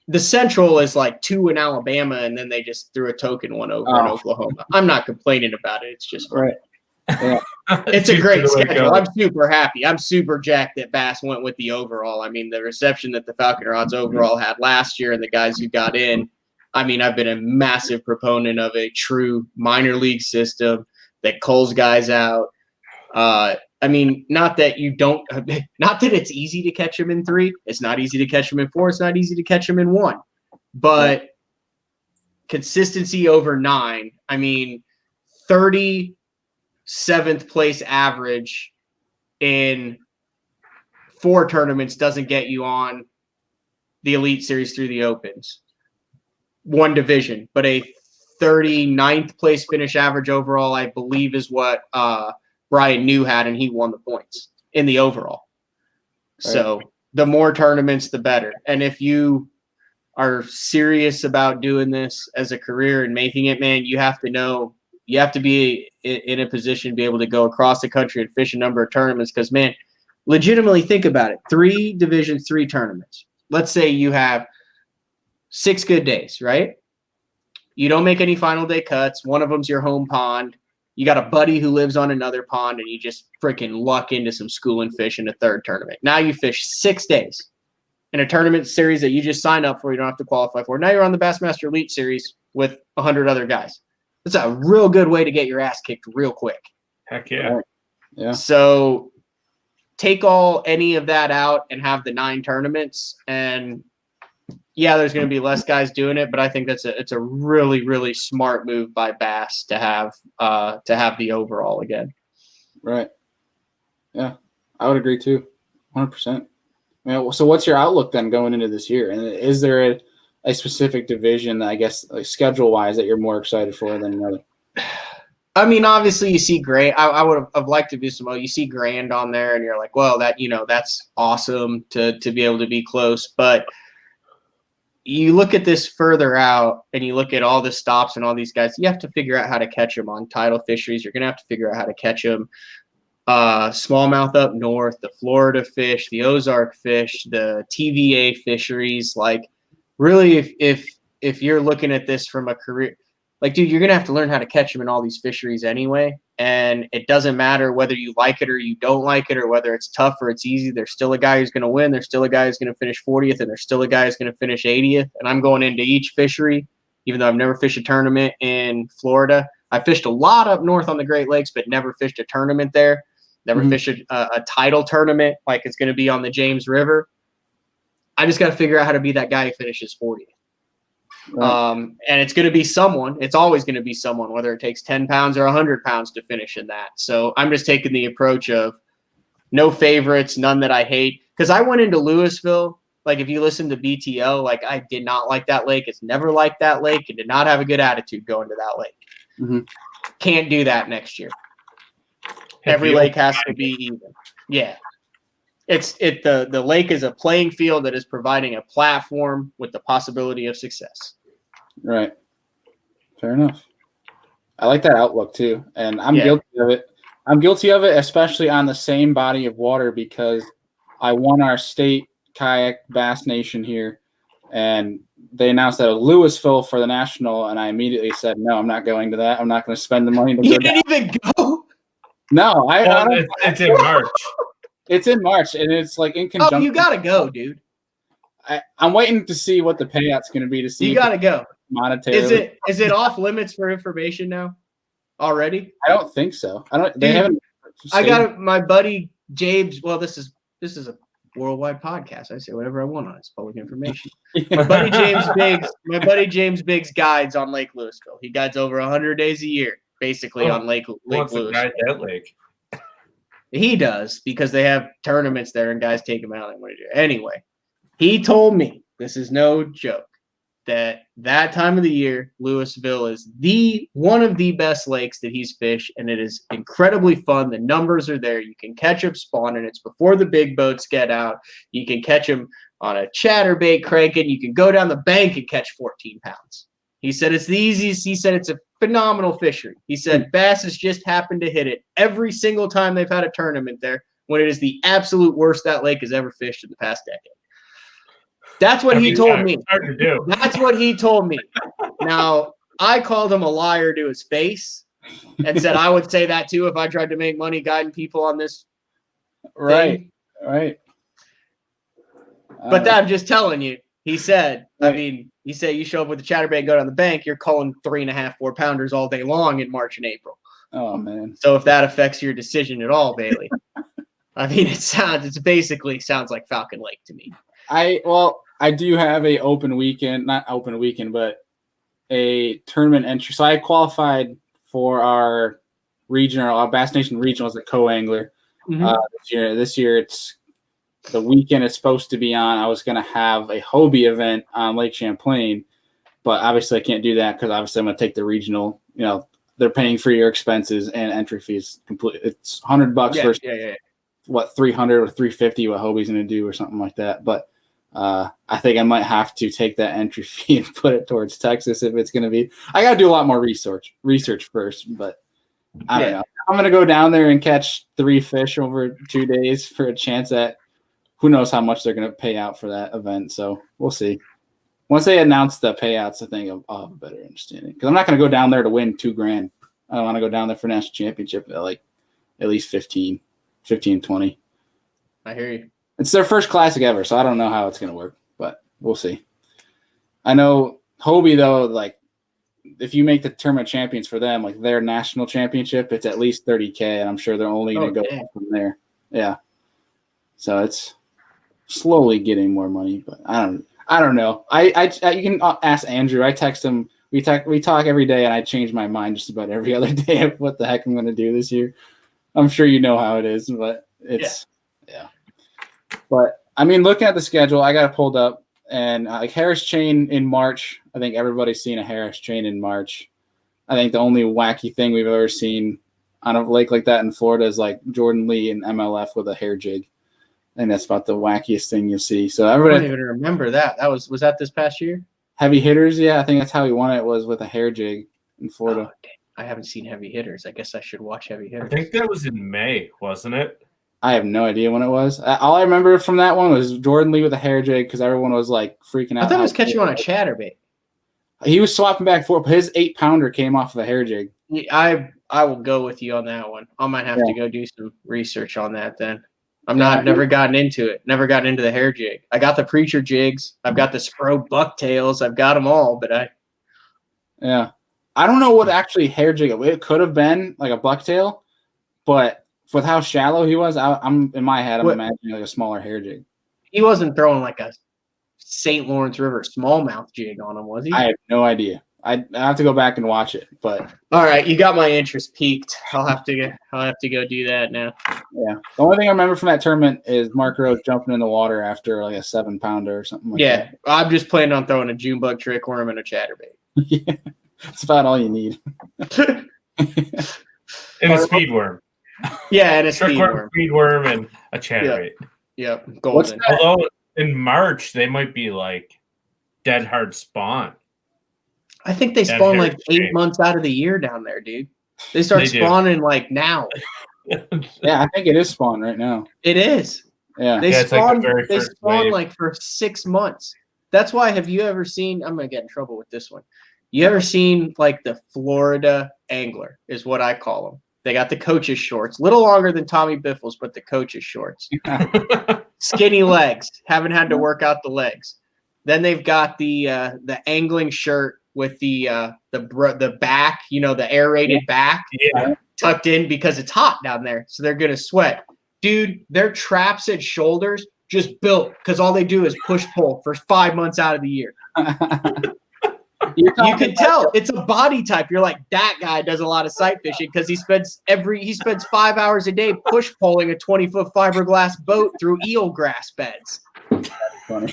The Central is like 2 in Alabama, and then they just threw a token one over in Oklahoma. I'm not complaining about it. It's just right. Yeah. It's a great schedule. I'm super happy. I'm super jacked that Bass went with the overall. The reception that the Falcon Rods overall had last year and the guys who got in, I've been a massive proponent of a true minor league system that culls guys out. Not that it's easy to catch them in 3. It's not easy to catch them in 4. It's not easy to catch them in 1. But consistency over 9. 37th place average in 4 tournaments doesn't get you on the Elite Series through the Opens. 1 division, but a 39th place finish average overall, I believe, is what Brian New had, and he won the points in the overall. Right. So the more tournaments, the better. And if you are serious about doing this as a career and making it, man, you have to be in a position to be able to go across the country and fish a number of tournaments because, man, legitimately think about it. 3 divisions, 3 tournaments. Let's say you have 6 good days, right? You don't make any final day cuts. One of them's your home pond. You got a buddy who lives on another pond, and you just freaking luck into some schooling fish in a 3rd tournament. Now you fish 6 days in a tournament series that you just signed up for. You don't have to qualify for. Now you're on the Bassmaster Elite Series with 100 other guys. That's a real good way to get your ass kicked real quick. Heck yeah. Yeah. So take any of that out and have the 9 tournaments. And yeah, there's going to be less guys doing it, but I think it's a really, really smart move by Bass to have the overall again. Right. Yeah, I would agree too. 100%. So what's your outlook then going into this year? And is there a specific division, I guess, like schedule-wise, that you're more excited for than another? I mean, obviously you see Grand. I would have liked to do some more. You see Grand on there, and you're like, well, that's awesome to be able to be close. But you look at this further out, and you look at all the stops and all these guys. You have to figure out how to catch them on tidal fisheries. You're gonna have to figure out how to catch them smallmouth up north, the Florida fish, the Ozark fish, the TVA fisheries. Like, really, if you're looking at this from a career. Like, dude, you're going to have to learn how to catch them in all these fisheries anyway. And it doesn't matter whether you like it or you don't like it or whether it's tough or it's easy. There's still a guy who's going to win. There's still a guy who's going to finish 40th, and there's still a guy who's going to finish 80th. And I'm going into each fishery, even though I've never fished a tournament in Florida. I fished a lot up north on the Great Lakes, but never fished a tournament there. Never fished a tidal tournament like it's going to be on the James River. I just got to figure out how to be that guy who finishes 40th. Right. And it's going to be someone. It's always going to be someone, whether it takes 10 pounds or 100 pounds to finish in that. So I'm just taking the approach of no favorites, none that I hate. Because I went into Louisville. Like, if you listen to BTO, like, I did not like that lake. It's never liked that lake and did not have a good attitude going to that lake. Mm-hmm. Can't do that next year. Every lake has to be even. Yeah. The lake is a playing field that is providing a platform with the possibility of success. Right. Fair enough. I like that outlook too. And I'm guilty of it. I'm guilty of it, especially on the same body of water, because I won our state kayak Bass Nation here, and they announced that Louisville for the national, and I immediately said, no, I'm not going to that. I'm not going to spend the money to go. You didn't even go? No, it's in March. It's in March, and it's like in conjunction. Oh, you gotta go, dude. I'm waiting to see what the payout's going to be to see. You gotta go. Monetarily. Is it off limits for information now? Already? I don't think so. They haven't. I got my buddy James. Well, this is a worldwide podcast. I say whatever I want on it. It's public information. My buddy James Biggs guides on Lake Louisville. He guides over 100 days a year, basically on Lake Louisville. Guide that lake. He does, because they have tournaments there and guys take him out and what to do. Anyway, he told me, this is no joke, that time of the year, Louisville is one of the best lakes that he's fished, and it is incredibly fun. The numbers are there. You can catch them spawning. It's before the big boats get out. You can catch them on a chatterbait cranking. You can go down the bank and catch 14 pounds. He said it's the easiest. He said it's a phenomenal fishery. He said bass has just happened to hit it every single time they've had a tournament there, when it is the absolute worst that lake has ever fished in the past decade. That's what he told me. Hard to do. That's what he told me. Now, I called him a liar to his face and said I would say that too if I tried to make money guiding people on this. Right. Right. But I'm just telling you, he said, he said you show up with a chatterbait and go down the bank, you're calling 3.5, 4 pounders all day long in March and April. Oh, man. So if that affects your decision at all, Bailey, it basically sounds like Falcon Lake to me. I do have a open weekend, not open weekend, but a tournament entry. So I qualified for our regional, our Bass Nation regional as a co-angler this year. It's the weekend it's supposed to be on. I was going to have a Hobie event on Lake Champlain, but obviously I can't do that because obviously I'm going to take the regional. You know, they're paying for your expenses and entry fees completely. It's $100 for what 300 or 350 what Hobie's going to do or something like that. But I think I might have to take that entry fee and put it towards Texas if it's going to be. I got to do a lot more research first, but I don't know. I'm going to go down there and catch 3 fish over 2 days for a chance at who knows how much they're going to pay out for that event. So we'll see. Once they announce the payouts, I think I'll have a better understanding, because I'm not going to go down there to win $2,000. I want to go down there for national championship at at least 15, 20. I hear you. It's their first classic ever, so I don't know how it's going to work, but we'll see. I know Hobie, though, if you make the tournament champions for them, their national championship, it's at least $30,000, and I'm sure they're only going to go from there. Yeah. So it's slowly getting more money, but I don't know. You can ask Andrew. I text him. We talk every day, and I change my mind just about every other day of what the heck I'm going to do this year. I'm sure you know how it is, but it's yeah. But I mean, looking at the schedule, I got it pulled up, and like Harris Chain in March. I think everybody's seen a Harris Chain in March. I think the only wacky thing we've ever seen on a lake like that in Florida is like Jordan Lee and MLF with a hair jig. I think that's about the wackiest thing you'll see. So everybody, I don't even remember that. Was that this past year? Heavy Hitters, yeah, I think that's how he won it, was with a hair jig in Florida. Oh, I haven't seen Heavy Hitters. I guess I should watch Heavy Hitters. I think that was in May, wasn't it? I have no idea when it was. All I remember from that one was Jordan Lee with a hair jig because everyone was like freaking out. I thought it was catching on a chatterbait. He was swapping back and forth. His 8-pounder came off of a hair jig. I will go with you on that one. I might have to go do some research on that then. Never gotten into it. Never gotten into the hair jig. I got the preacher jigs. I've got the Spro bucktails. I've got them all, but I don't know what actually hair jig it could have been, like a bucktail, but with how shallow he was, I'm in my head, I'm imagining like a smaller hair jig. He wasn't throwing like a St. Lawrence River smallmouth jig on him, was he? I have no idea. I have to go back and watch it, but all right, you got my interest piqued. I'll have to go do that now. Yeah, the only thing I remember from that tournament is Mark Rose jumping in the water after like a 7-pounder or something like that. Yeah, I'm just planning on throwing a June bug trick worm and a chatterbait. Yeah, that's about all you need. And a speed worm. Yeah, and a speed worm and a chatterbait. Yep, golden. Although in March they might be like dead hard spawn. I think they spawn like 8 months out of the year down there, dude. They start spawning like now. Yeah, I think it is spawn right now. It is. Yeah. They spawn like for 6 months. That's why, have you ever seen, I'm going to get in trouble with this one. You ever seen like the Florida angler is what I call them. They got the coach's shorts, little longer than Tommy Biffles, but the coach's shorts. Skinny legs. Haven't had to work out the legs. Then they've got the angling shirt with the back, the aerated back tucked in because it's hot down there. So they're going to sweat. Dude, their traps and shoulders just built because all they do is push pull for 5 months out of the year. You can tell it's a body type. You're like, that guy does a lot of sight fishing because he spends 5 hours a day push pulling a 20-foot fiberglass boat through eelgrass beds.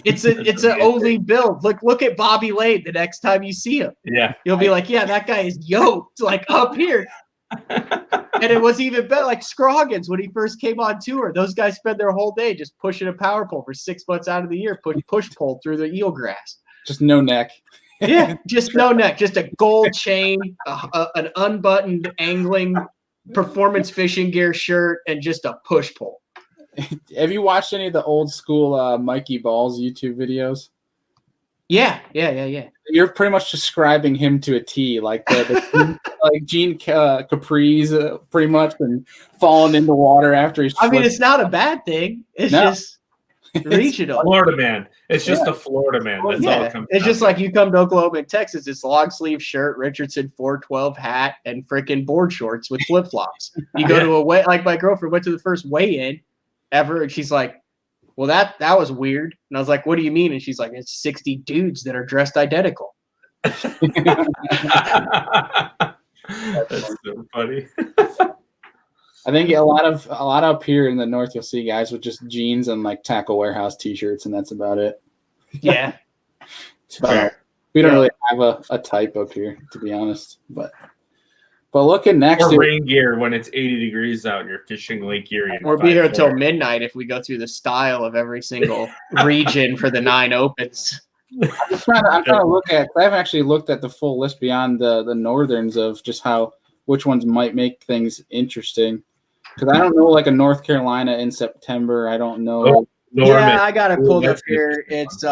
It's an only build. Look at Bobby Lane the next time you see him. Yeah. You'll be like, yeah, that guy is yoked, like up here. And it was even better, like Scroggins when he first came on tour. Those guys spend their whole day just pushing a power pole for 6 months out of the year, push pull through the eelgrass. Just no neck. Yeah, just no neck, just a gold chain, an unbuttoned angling performance fishing gear shirt, and just a push pull. Have you watched any of the old school Mikey Balls YouTube videos? Yeah. You're pretty much describing him to a T, like the like Gene Capri's pretty much, and falling into water after he's. I mean, it's not a bad thing. It's just regional. Florida man. It's just a Florida man. That's all it comes It's just like you come to Oklahoma and Texas, it's long sleeve shirt, Richardson 412 hat, and freaking board shorts with flip flops. You go to like my girlfriend went to the first weigh-in ever, and she's like, well, that was weird. And I was like, what do you mean? And she's like, it's 60 dudes that are dressed identical. That's so funny. I think a lot up here in the north, you'll see guys with just jeans and like Tackle Warehouse T-shirts, and that's about it. Yeah, we don't really have a type up here, to be honest. But looking next, or rain gear when it's 80 degrees out, and you're fishing Lake Erie. We'll be here until midnight if we go through the style of every single region for the 9 opens. I'm trying to look at. I haven't actually looked at the full list beyond the northerns of just which ones might make things interesting. Because I don't know, like a North Carolina in September. I don't know. I got it pulled up here. It's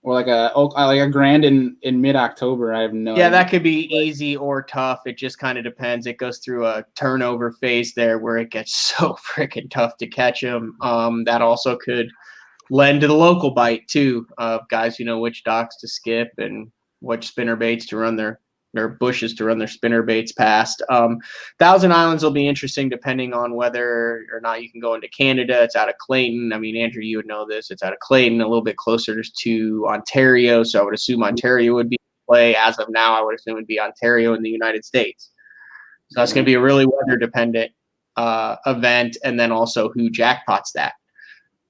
or like a Grand in mid-October. I have no idea. That could be easy or tough. It just kind of depends. It goes through a turnover phase there where it gets so freaking tough to catch them. That also could lend to the local bite too, of guys which docks to skip and which spinner baits to run their bushes to run their spinner baits past. Thousand Islands will be interesting depending on whether or not you can go into Canada. It's out of Clayton. I mean, Andrew, you would know this. It's out of Clayton, a little bit closer to Ontario. So I would assume Ontario would be in play. As of now, I would assume it would be Ontario in the United States. So that's going to be a really weather dependent event. And then also who jackpots that.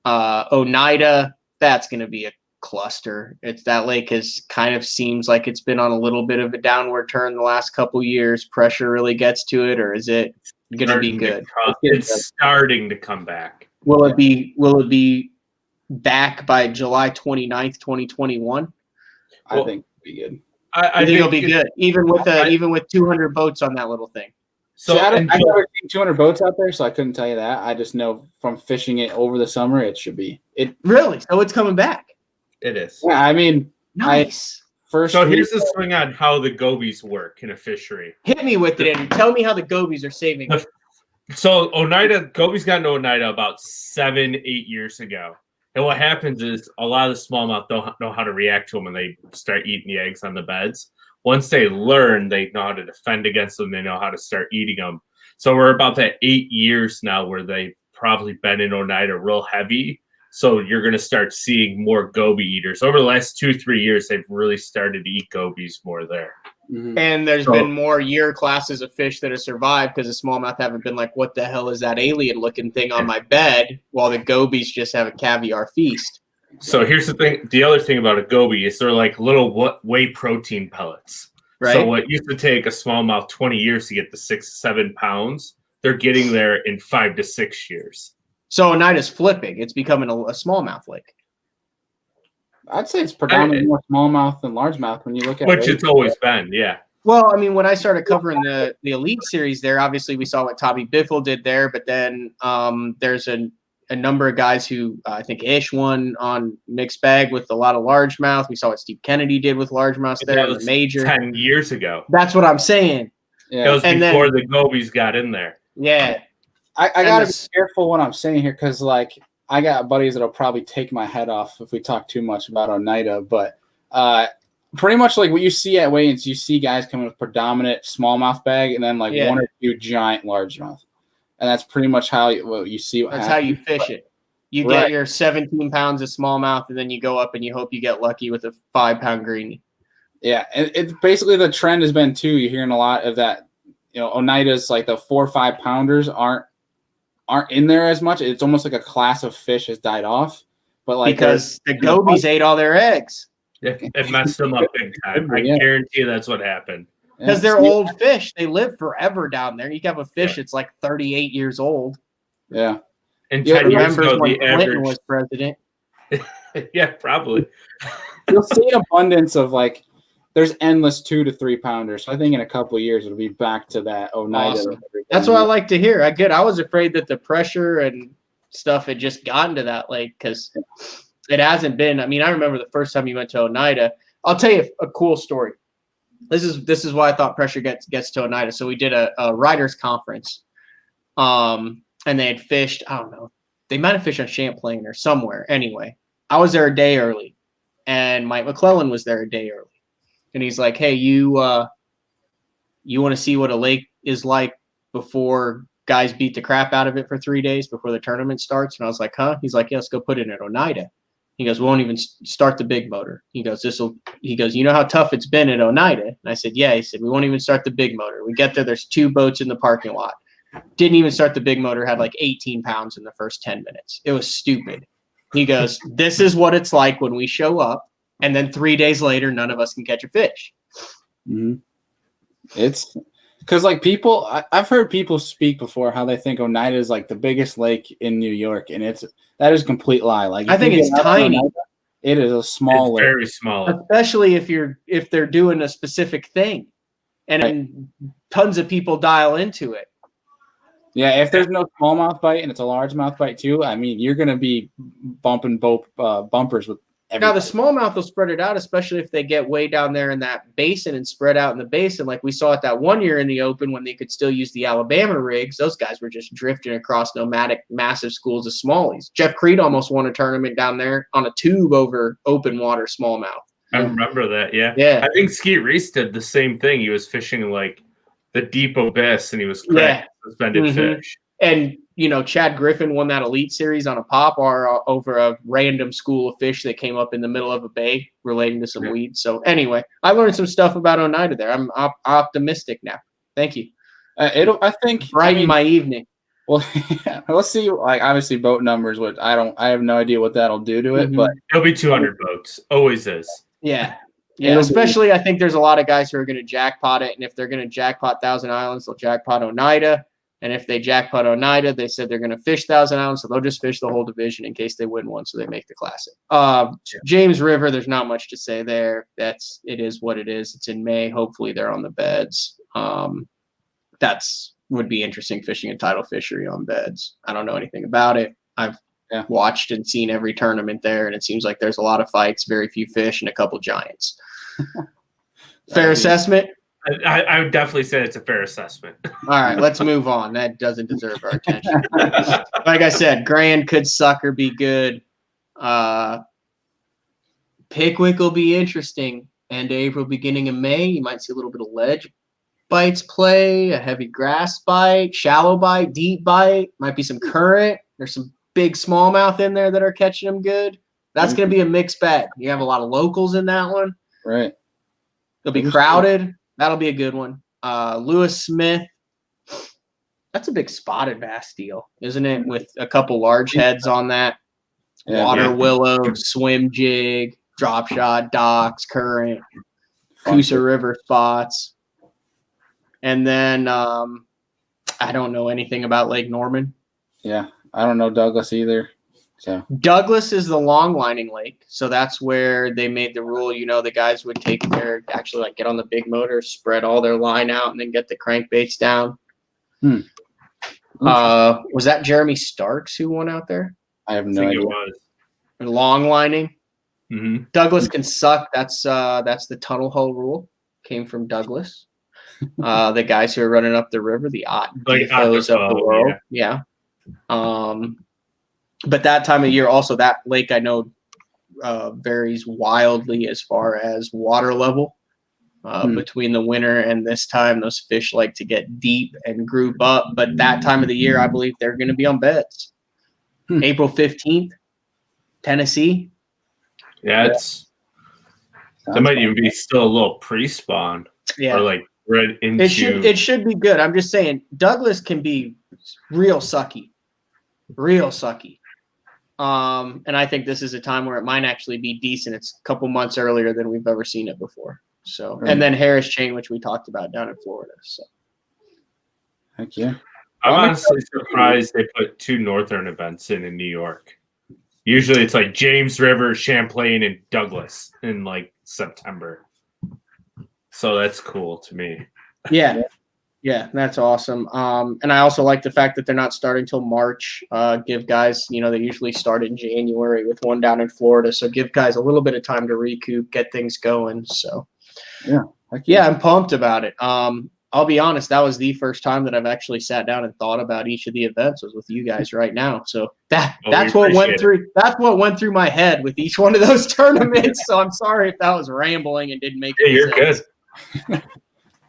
Oneida, that's going to be a cluster. That lake has kind of seems like it's been on a little bit of a downward turn the last couple years. Pressure really gets to it, or is it going to be good? It's starting to come back. Will it be back by July 29th, 2021? I think it'll be good. I think it'll be good, even with 200 boats on that little thing. So I've never seen 200 boats out there, so I couldn't tell you that. I just know from fishing it over the summer, it should be. Really? So it's coming back. It is. Yeah, I mean, nice. So here's the swing on how the gobies work in a fishery. Hit me with it and tell me how the gobies are saving. So gobies got into Oneida about 7-8 years ago. And what happens is a lot of the smallmouth don't know how to react to them when they start eating the eggs on the beds. Once they learn, they know how to defend against them. They know how to start eating them. So we're about that 8 years now where they've probably been in Oneida real heavy. So you're going to start seeing more goby eaters. Over the last 2-3 years, they've really started to eat gobies more there. Mm-hmm. And there's been more year classes of fish that have survived because the smallmouth haven't been like, what the hell is that alien-looking thing on my bed? While the gobies just have a caviar feast. So here's the thing. The other thing about a goby is they're like little whey protein pellets. Right. So what used to take a smallmouth 20 years to get to 6-7 pounds, they're getting there in 5 to 6 years. So Oneida's flipping. It's becoming a smallmouth lake. I'd say it's predominantly more smallmouth than largemouth when you look at it. Which it's always been, yeah. Well, I mean, when I started covering the Elite Series there, obviously we saw what Tommy Biffle did there, but then there's a number of guys who I think Ish won on mixed bag with a lot of largemouth. We saw what Steve Kennedy did with largemouth there in the major 10 years ago. That's what I'm saying. Yeah. It was before the gobies got in there. Yeah. I gotta be careful what I'm saying here because, like, I got buddies that'll probably take my head off if we talk too much about Oneida, but pretty much like what you see at weigh-ins, you see guys coming with predominant smallmouth bag and then like 1 or 2 giant largemouth, and that's pretty much how you see. That's how you fish it. You get your 17 pounds of smallmouth, and then you go up and you hope you get lucky with a 5-pound greenie. Yeah, and it's basically the trend has been too. You're hearing a lot of that. You know, Oneida's like the 4 or 5 pounders aren't in there as much. It's almost like a class of fish has died off. But like because the gobies ate all their eggs. It messed them up big time. I guarantee that's what happened. Because they're old fish. They live forever down there. You can have a fish that's like 38 years old. Yeah. And 10 years ago, when Clinton was president. Yeah, probably. You'll see an abundance of like, there's endless 2 to 3 pounders. So I think in a couple of years it'll be back to that Oneida. Awesome. That's what I like to hear. I was afraid that the pressure and stuff had just gotten to that lake because it hasn't been. I mean, I remember the first time you went to Oneida. I'll tell you a cool story. This is why I thought pressure gets to Oneida. So we did a writers conference, and they had fished. I don't know. They might have fished on Champlain or somewhere. Anyway, I was there a day early, and Mike McClellan was there a day early. And he's like, hey, you want to see what a lake is like before guys beat the crap out of it for 3 days before the tournament starts? And I was like, huh? He's like, yeah, let's go put it at Oneida. He goes, we won't even start the big motor. He goes, you know how tough it's been at Oneida? And I said, yeah. He said, we won't even start the big motor. We get there, there's 2 boats in the parking lot. Didn't even start the big motor, had like 18 pounds in the first 10 minutes. It was stupid. He goes, this is what it's like when we show up. And then 3 days later, none of us can catch a fish. Mm-hmm. It's because like I've heard people speak before how they think Oneida is like the biggest lake in New York, and that is a complete lie. Like I think it's tiny. Oneida, it is a small lake. Very small, especially if they're doing a specific thing, and tons of people dial into it. Yeah, if there's no smallmouth bite and it's a largemouth bite too, I mean, you're gonna be bumping both bumpers with. Now, the smallmouth will spread it out, especially if they get way down there in that basin and spread out in the basin. Like we saw it that one year in the Open when they could still use the Alabama rigs. Those guys were just drifting across nomadic, massive schools of smallies. Jeff Creed almost won a tournament down there on a tube over open water smallmouth. I remember that, yeah. Yeah. I think Skeet Reese did the same thing. He was fishing like the deep abyss, and he was cracking suspended fish. And, you know, Chad Griffin won that Elite Series on a pop or over a random school of fish that came up in the middle of a bay relating to some weeds. So anyway, I learned some stuff about Oneida there. I'm optimistic now. Thank you. I think brighten my evening. Well, we'll see. Like obviously, boat numbers. What I have no idea what that'll do to it, but it'll be 200 boats. Always is. Yeah. Yeah. Especially, I think there's a lot of guys who are going to jackpot it, and if they're going to jackpot Thousand Islands, they'll jackpot Oneida. And if they jackpot Oneida, they said they're going to fish Thousand Islands, so they'll just fish the whole division in case they win one, so they make the classic. James River, there's not much to say there. It is what it is. It's in May. Hopefully, they're on the beds. That's would be interesting fishing a tidal fishery on beds. I don't know anything about it. I've watched and seen every tournament there, and it seems like there's a lot of fights, very few fish, and a couple giants. Fair assessment? I would definitely say it's a fair assessment. All right, let's move on. That doesn't deserve our attention. Like I said, Grand could suck or be good. Pickwick will be interesting. End of April, beginning of May. You might see a little bit of ledge bites play, a heavy grass bite, shallow bite, deep bite. Might be some current. There's some big smallmouth in there that are catching them good. That's going to be a mixed bag. You have a lot of locals in that one. Right. It'll be crowded. That'll be a good one. Lewis Smith. That's a big spotted bass deal, isn't it? With a couple large heads on that. Water willow, swim jig, drop shot, docks, current, Coosa River spots. And then I don't know anything about Lake Norman. Yeah, I don't know Douglas either. So Douglas is the long lining lake, so that's where they made the rule. The guys would take get on the big motor, spread all their line out, and then get the crankbaits down. Was that Jeremy Starks who won out there? I have no idea. It was. Long lining. Mm-hmm. Douglas can suck. That's the tunnel hole rule. Came from Douglas. The guys who are running up the river, the Defoes of the world. Yeah. But that time of year, also that lake I know varies wildly as far as water level. Between the winter and this time, those fish like to get deep and group up. But that time of the year, I believe they're going to be on beds. April 15th, Tennessee. Yeah, that might even be still a little pre-spawn. Yeah. Or like right into. It should be good. I'm just saying, Douglas can be real sucky. And I think this is a time where it might actually be decent. It's a couple months earlier than we've ever seen it before. So, and then Harris Chain, which we talked about down in Florida. So, heck yeah. I'm honestly surprised they put 2 northern events in New York. Usually it's like James River, Champlain, and Douglas in like September. So that's cool to me. Yeah, that's awesome. And I also like the fact that they're not starting till March. Give guys, they usually start in January with one down in Florida. So give guys a little bit of time to recoup, get things going. So yeah, I'm pumped about it. I'll be honest, that was the first time that I've actually sat down and thought about each of the events was with you guys right now. So that's what went through my head with each one of those tournaments. So I'm sorry if that was rambling and didn't make sense. You're good.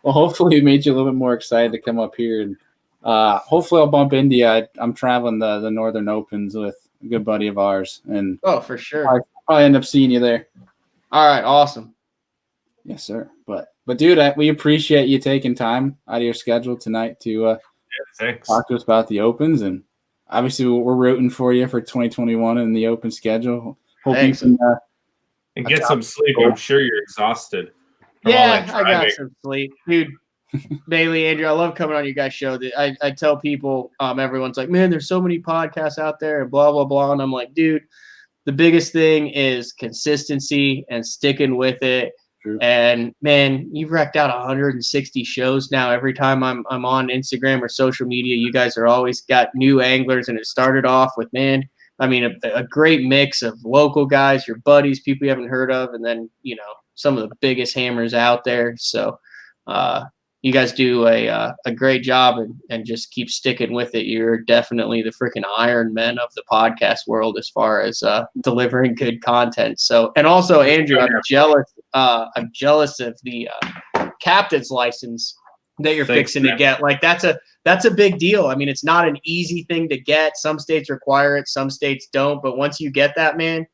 Well, hopefully it made you a little bit more excited to come up here. And hopefully I'll bump into you. I'm traveling the Northern Opens with a good buddy of ours. And for sure. I'll probably end up seeing you there. All right. Awesome. Yes, sir. But dude, we appreciate you taking time out of your schedule tonight to talk to us about the Opens. And obviously we're rooting for you for 2021 and the Open schedule. Hope you can and get some sleep. I'm sure you're exhausted. Yeah, I got some sleep. Dude, Bailey, Andrew, I love coming on your guys' show. I tell people, everyone's like, man, there's so many podcasts out there and blah, blah, blah. And I'm like, dude, the biggest thing is consistency and sticking with it. True. And, man, you've racked out 160 shows now. Every time I'm on Instagram or social media, you guys are always got new anglers. And it started off with, a great mix of local guys, your buddies, people you haven't heard of, and then, some of the biggest hammers out there. So you guys do a great job and just keep sticking with it. You're definitely the freaking Iron Men of the podcast world as far as delivering good content. So, and also Andrew, I'm jealous of the captain's license that you're fixing to get. Like that's a big deal. It's not an easy thing to get. Some states require it, some states don't. But once you get that, man,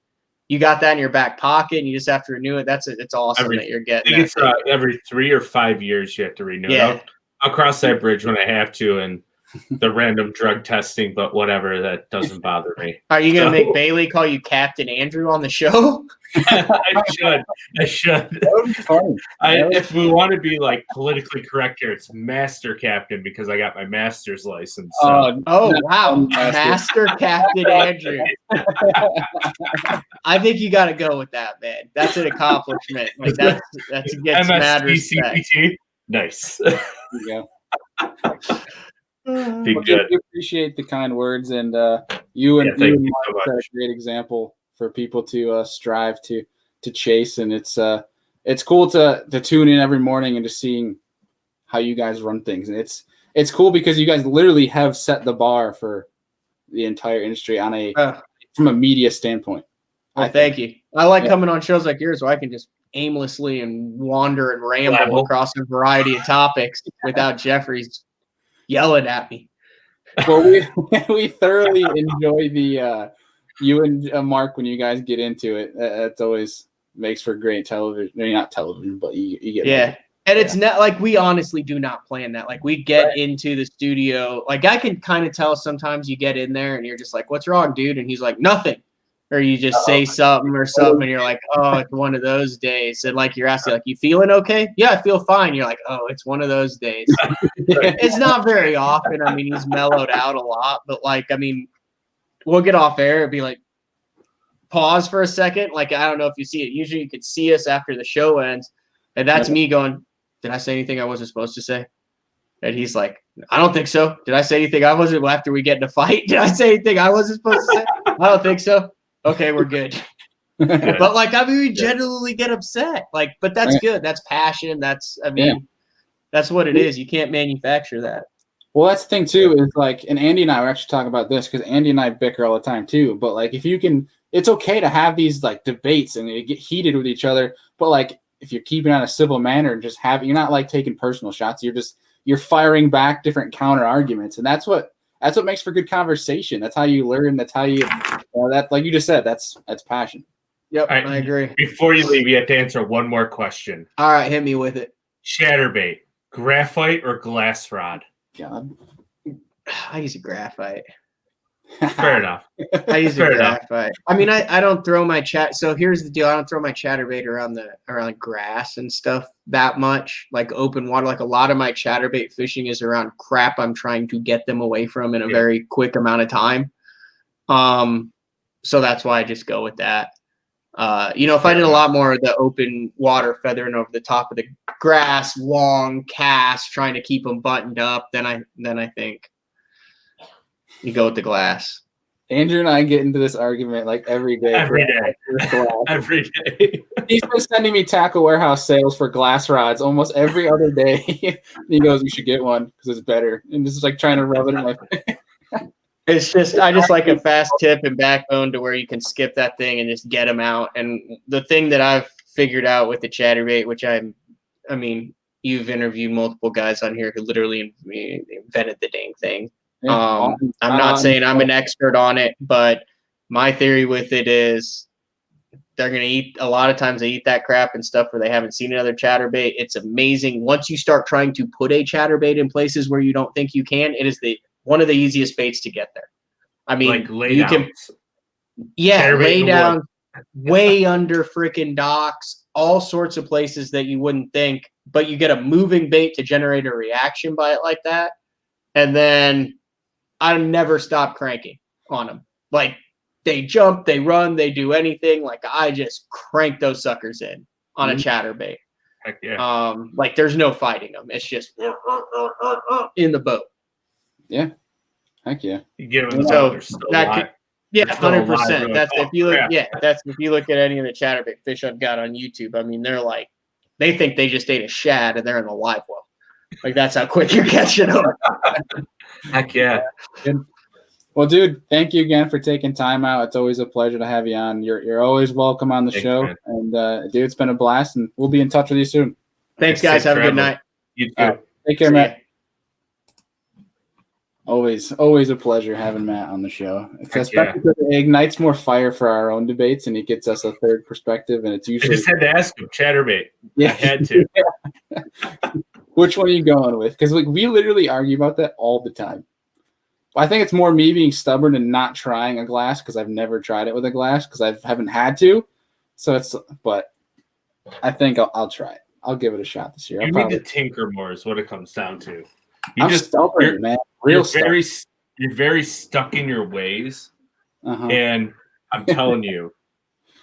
you got that in your back pocket, and you just have to renew it. It's awesome that you're getting. I think it's every 3 or 5 years you have to renew it. I'll cross that bridge when I have to. And the random drug testing, but whatever, that doesn't bother me. Are you gonna make Bailey call you Captain Andrew on the show? I should. That would be funny. If we want to be like politically correct here, it's Master Captain because I got my master's license. So. Wow, Master Captain Andrew. I think you got to go with that, man. That's an accomplishment. Like that's gets mad respect. Nice. There you go. Be good. We appreciate the kind words, and you and Mark are a great example for people to strive to chase, and it's cool to tune in every morning and just seeing how you guys run things, and it's cool because you guys literally have set the bar for the entire industry on from a media standpoint. Well, thank you. I like coming on shows like yours where I can just aimlessly and wander and ramble across a variety of topics without Jeffrey's yelling at me. Well, we thoroughly enjoy the you and Mark when you guys get into it. That's always makes for great television. I mean, not television, but you get and it's not like we honestly do not plan that. Like we get into the studio, like I can kind of tell sometimes you get in there and you're just like, "What's wrong, dude?" And he's like, "Nothing." Or you just say something and you're like, "Oh, it's one of those days." And like you're asking, like, "You feeling okay?" "Yeah, I feel fine." You're like, "Oh, it's one of those days." It's not very often. I mean, he's mellowed out a lot, but like, I mean, we'll get off air and be like, pause for a second. Like, I don't know if you see it. Usually you could see us after the show ends. And that's me going, "Did I say anything I wasn't supposed to say?" And he's like, "I don't think so." "Did I say anything I wasn't after we get in a fight? Did I say anything I wasn't supposed to say?" "I don't think so." "Okay, we're good." But like, I mean, we generally get upset. Like, but that's good. That's passion. That's what it is. You can't manufacture that. Well, that's the thing too, is like, and Andy and I were actually talking about this because Andy and I bicker all the time too. But like, if you can, it's okay to have these like debates and you get heated with each other. But like, if you're keeping on a civil manner and just you're not like taking personal shots. You're firing back different counter arguments, and that's what makes for good conversation. That's how you learn. That's how you that, like you just said, that's passion. Yep, right, I agree. Before you leave, you have to answer one more question. All right, hit me with it. Chatterbait, graphite or glass rod? God, I use a graphite. Fair enough. I use a graphite. I mean, I don't throw my chat. So here's the deal: I don't throw my chatterbait around grass and stuff that much, like open water. Like a lot of my chatterbait fishing is around crap I'm trying to get them away from in a very quick amount of time. So that's why I just go with that. If I did a lot more of the open water feathering over the top of the grass, long cast, trying to keep them buttoned up, then I think you go with the glass. Andrew and I get into this argument like every day. Every day. He's been sending me Tackle Warehouse sales for glass rods almost every other day. He goes, "We should get one because it's better." And this is like trying to rub it in my face. It's just, I just like a fast tip and backbone to where you can skip that thing and just get them out. And the thing that I've figured out with the chatterbait, which I mean, you've interviewed multiple guys on here who literally invented the dang thing. I'm not saying I'm an expert on it, but my theory with it is they're going to eat, a lot of times they eat that crap and stuff where they haven't seen another chatterbait. It's amazing. Once you start trying to put a chatterbait in places where you don't think you can, it is one of the easiest baits to get there. I mean, like lay down. Lay down way under freaking docks, all sorts of places that you wouldn't think, but you get a moving bait to generate a reaction by it like that. And then I never stop cranking on them. Like they jump, they run, they do anything. Like I just crank those suckers in on a chatterbait. Heck yeah. Like there's no fighting them. It's just in the boat. Yeah. Heck yeah. You give them so that 100%. That's if you look. Yeah, that's if you look at any of the chatterbait fish I've got on YouTube. I mean, they're like, they think they just ate a shad and they're in the live well. Like that's how quick you're catching them. Heck yeah. Well, dude, thank you again for taking time out. It's always a pleasure to have you on. You're always welcome on the show. Man. And dude, it's been a blast, and we'll be in touch with you soon. Thanks, guys. Have a good night. You too. Take care, Matt. Always a pleasure having Matt on the show. Especially because it ignites more fire for our own debates, and it gets us a third perspective. And it's usually I just had to ask him, chatterbait. Yeah, I had to. Which one are you going with? Because like we literally argue about that all the time. I think it's more me being stubborn and not trying a glass because I've never tried it with a glass because I haven't had to. So but I think I'll try it. I'll give it a shot this year. You need to tinker more is what it comes down to. I'm stubborn, man. You're very stuck in your ways. And I'm telling you,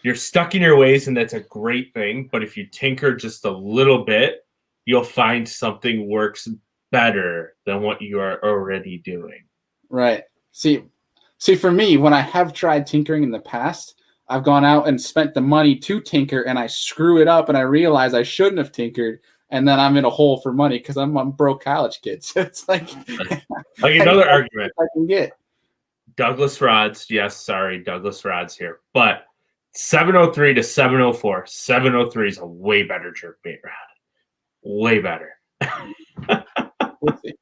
you're stuck in your ways, and that's a great thing. But if you tinker just a little bit, you'll find something works better than what you are already doing. Right. See, for me, when I have tried tinkering in the past, I've gone out and spent the money to tinker, and I screw it up, and I realize I shouldn't have tinkered, and then I'm in a hole for money because I'm a broke college kid. So it's like another argument I can get. Douglas rods, yes, sorry, Douglas rods here, but 703 to 704. 703 is a way better jerkbait rod. Way better. We'll see.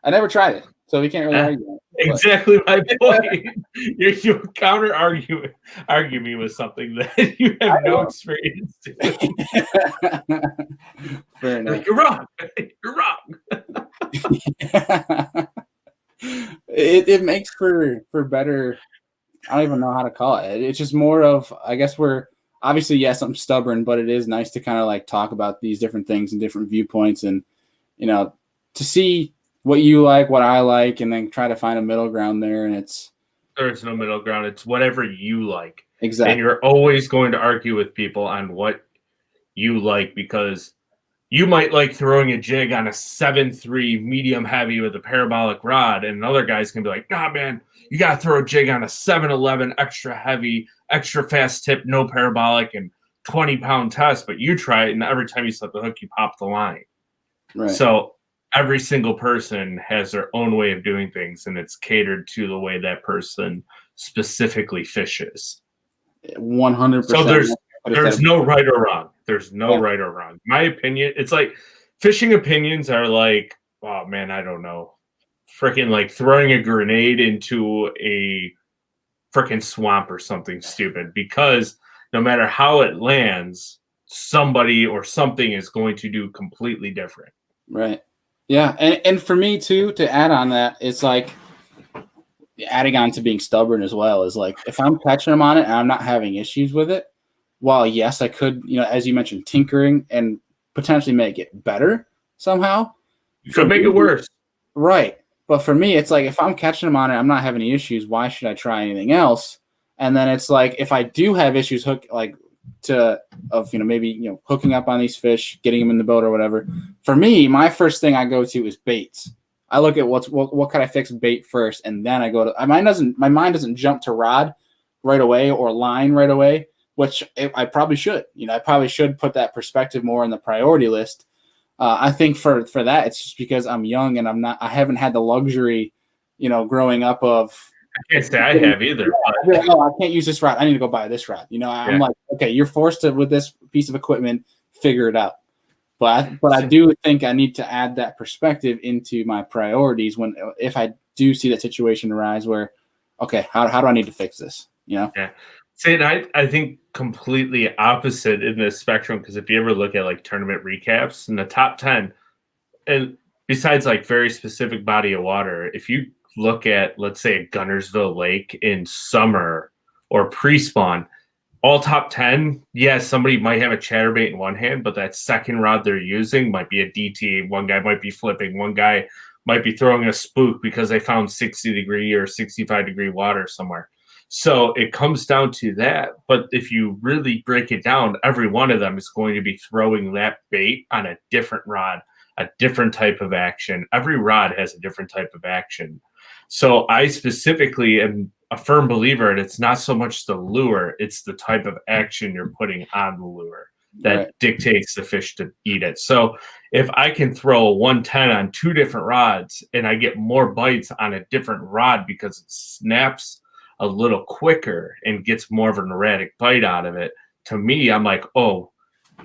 I never tried it, so we can't really argue. Exactly my point. You counter argue me with something that you have no experience doing. Fair enough. You're wrong. You're wrong. It makes for better. I don't even know how to call it. It's just more of, I guess we're obviously, yes, I'm stubborn, but it is nice to kind of like talk about these different things and different viewpoints, and to see what you like, what I like, and then try to find a middle ground there. And there's no middle ground. It's whatever you like. Exactly. And you're always going to argue with people on what you like, because you might like throwing a jig on a 7.3 medium heavy with a parabolic rod, and another guy's going to be like, nah, man, you got to throw a jig on a 7.11 extra heavy, extra fast tip, no parabolic, and 20-pound test. But you try it, and every time you set the hook, you pop the line. Right. So every single person has their own way of doing things, and it's catered to the way that person specifically fishes. 100%. So there's no right or wrong. There's no right or wrong. My opinion, it's like fishing opinions are like, oh man, I don't know. Freaking like throwing a grenade into a freaking swamp or something stupid, because no matter how it lands, somebody or something is going to do completely different. Right. Yeah. And for me too, to add on that, it's like adding on to being stubborn as well is like, if I'm catching them on it and I'm not having issues with it, while yes, I could, as you mentioned, tinkering and potentially make it better somehow. You could make it worse. Right. But for me, it's like, if I'm catching them on it, I'm not having any issues, why should I try anything else? And then it's like, if I do have issues maybe hooking up on these fish, getting them in the boat or whatever, for me, my first thing I go to is baits. I look at what can I fix bait first, and then I go to my mind doesn't jump to rod right away or line right away, which I probably should. I probably should put that perspective more in the priority list. I think for that, it's just because I'm young and I haven't had the luxury, growing up of. I can't say I have either. Oh, I can't use this rod. I need to go buy this rod. I'm like, okay, you're forced to, with this piece of equipment, figure it out. But I do think I need to add that perspective into my priorities if I do see that situation arise where, okay, how do I need to fix this? Yeah. See, I think completely opposite in this spectrum, because if you ever look at like tournament recaps in the top 10, and besides like very specific body of water, if you look at, let's say, Gunnersville Lake in summer or pre-spawn, all top 10, yes, somebody might have a chatterbait in one hand, but that second rod they're using might be a DT. One guy might be flipping. One guy might be throwing a spook because they found 60-degree or 65-degree water somewhere. So it comes down to that. But if you really break it down, every one of them is going to be throwing that bait on a different rod, a different type of action. Every rod has a different type of action. So I specifically am a firm believer, and it's not so much the lure, it's the type of action you're putting on the lure that dictates the fish to eat it. So if I can throw a 110 on two different rods and I get more bites on a different rod because it snaps a little quicker and gets more of an erratic bite out of it, to me, I'm like, oh,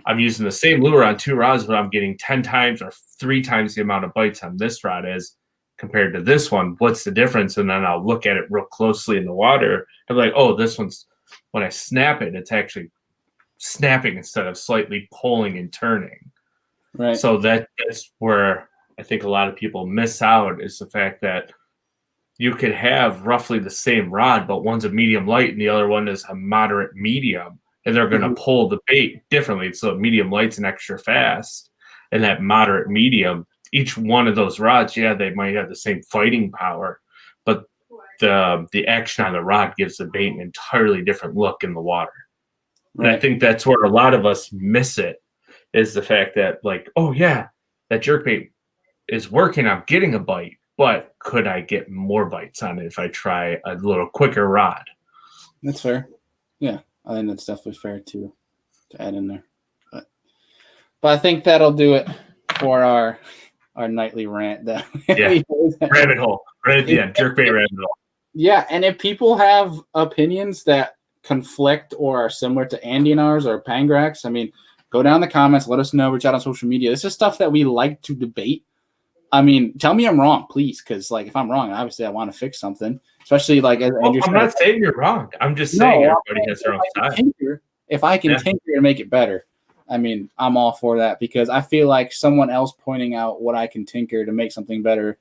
I'm using the same lure on two rods, but I'm getting 10 times or 3 times the amount of bites on this rod as compared to this one. What's the difference? And then I'll look at it real closely in the water. I'm like, oh, this one's, when I snap it, it's actually snapping instead of slightly pulling and turning. Right. So that's where I think a lot of people miss out, is the fact that you could have roughly the same rod, but one's a medium light and the other one is a moderate medium, and they're going to pull the bait differently. So medium light's an extra fast, and that moderate medium, each one of those rods, yeah, they might have the same fighting power, but the action on the rod gives the bait an entirely different look in the water. Right. And I think that's where a lot of us miss it, is the fact that, like, oh yeah, that jerkbait is working, I'm getting a bite, but could I get more bites on it if I try a little quicker rod? That's fair. Yeah, I think that's definitely fair to add in there. But I think that'll do it for our nightly rant. That rabbit hole right at the end, jerkbait rabbit hole. Yeah, and if people have opinions that conflict or are similar to Andy and ours or Pangrac's, I mean, go down in the comments, let us know, reach out on social media. This is stuff that we like to debate. I mean, tell me I'm wrong, please, because like if I'm wrong, obviously I want to fix something. Especially like as Andrew said, I'm not saying you're wrong. I'm just saying everybody has their own side. If I can tinker and make it better, I mean, I'm all for that, because I feel like someone else pointing out what I can tinker to make something better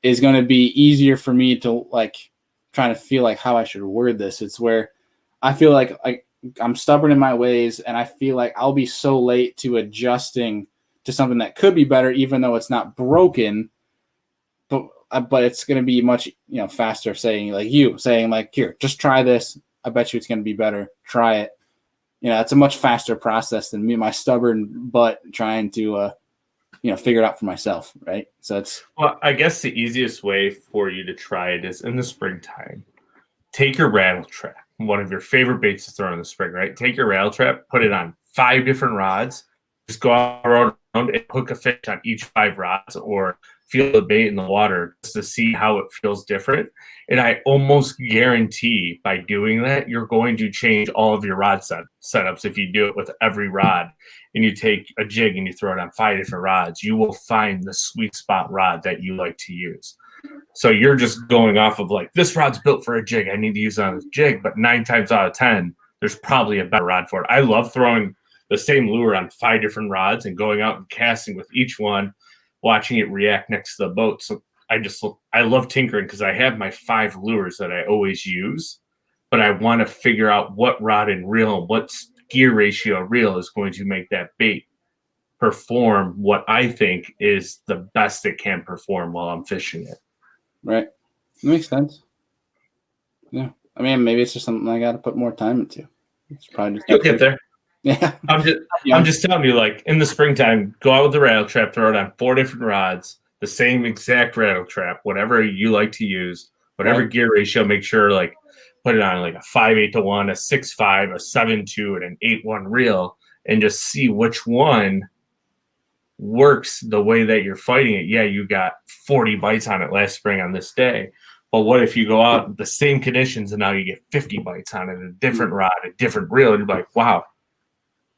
is going to be easier for me to like trying to feel like how I should word this. It's where I feel like I'm stubborn in my ways, and I feel like I'll be so late to adjusting to something that could be better, even though it's not broken. But it's going to be much faster saying like here, just try this. I bet you it's going to be better. Try it. It's a much faster process than me, my stubborn butt trying to figure it out for myself, right? So I guess the easiest way for you to try it is in the springtime. Take your rattle trap, one of your favorite baits to throw in the spring, right? Take your rattle trap, put it on 5 different rods, just go around and hook a fish on each 5 rods, or feel the bait in the water just to see how it feels different. And I almost guarantee by doing that, you're going to change all of your rod setups. If you do it with every rod and you take a jig and you throw it on 5 different rods, you will find the sweet spot rod that you like to use. So you're just going off of like, this rod's built for a jig, I need to use it on a jig, but 9 times out of 10, there's probably a better rod for it. I love throwing the same lure on 5 different rods and going out and casting with each one, watching it react next to the boat. So I love tinkering because I have my 5 lures that I always use, but I want to figure out what rod and reel, what gear ratio reel is going to make that bait perform what I think is the best it can perform while I'm fishing it. Right. That makes sense. Yeah. I mean, maybe it's just something I got to put more time into. It's probably just You'll get there. Yeah. I'm just telling you, like in the springtime, go out with the rattle trap, throw it on 4 different rods, the same exact rattle trap, whatever you like to use, whatever gear ratio, make sure like put it on like a 5/8 to 1, a 6/5, a 7/2, and an 8/1 reel, and just see which one works the way that you're fighting it. Yeah, you got 40 bites on it last spring on this day. But what if you go out in the same conditions and now you get 50 bites on it, a different rod, a different reel, and you're like, wow,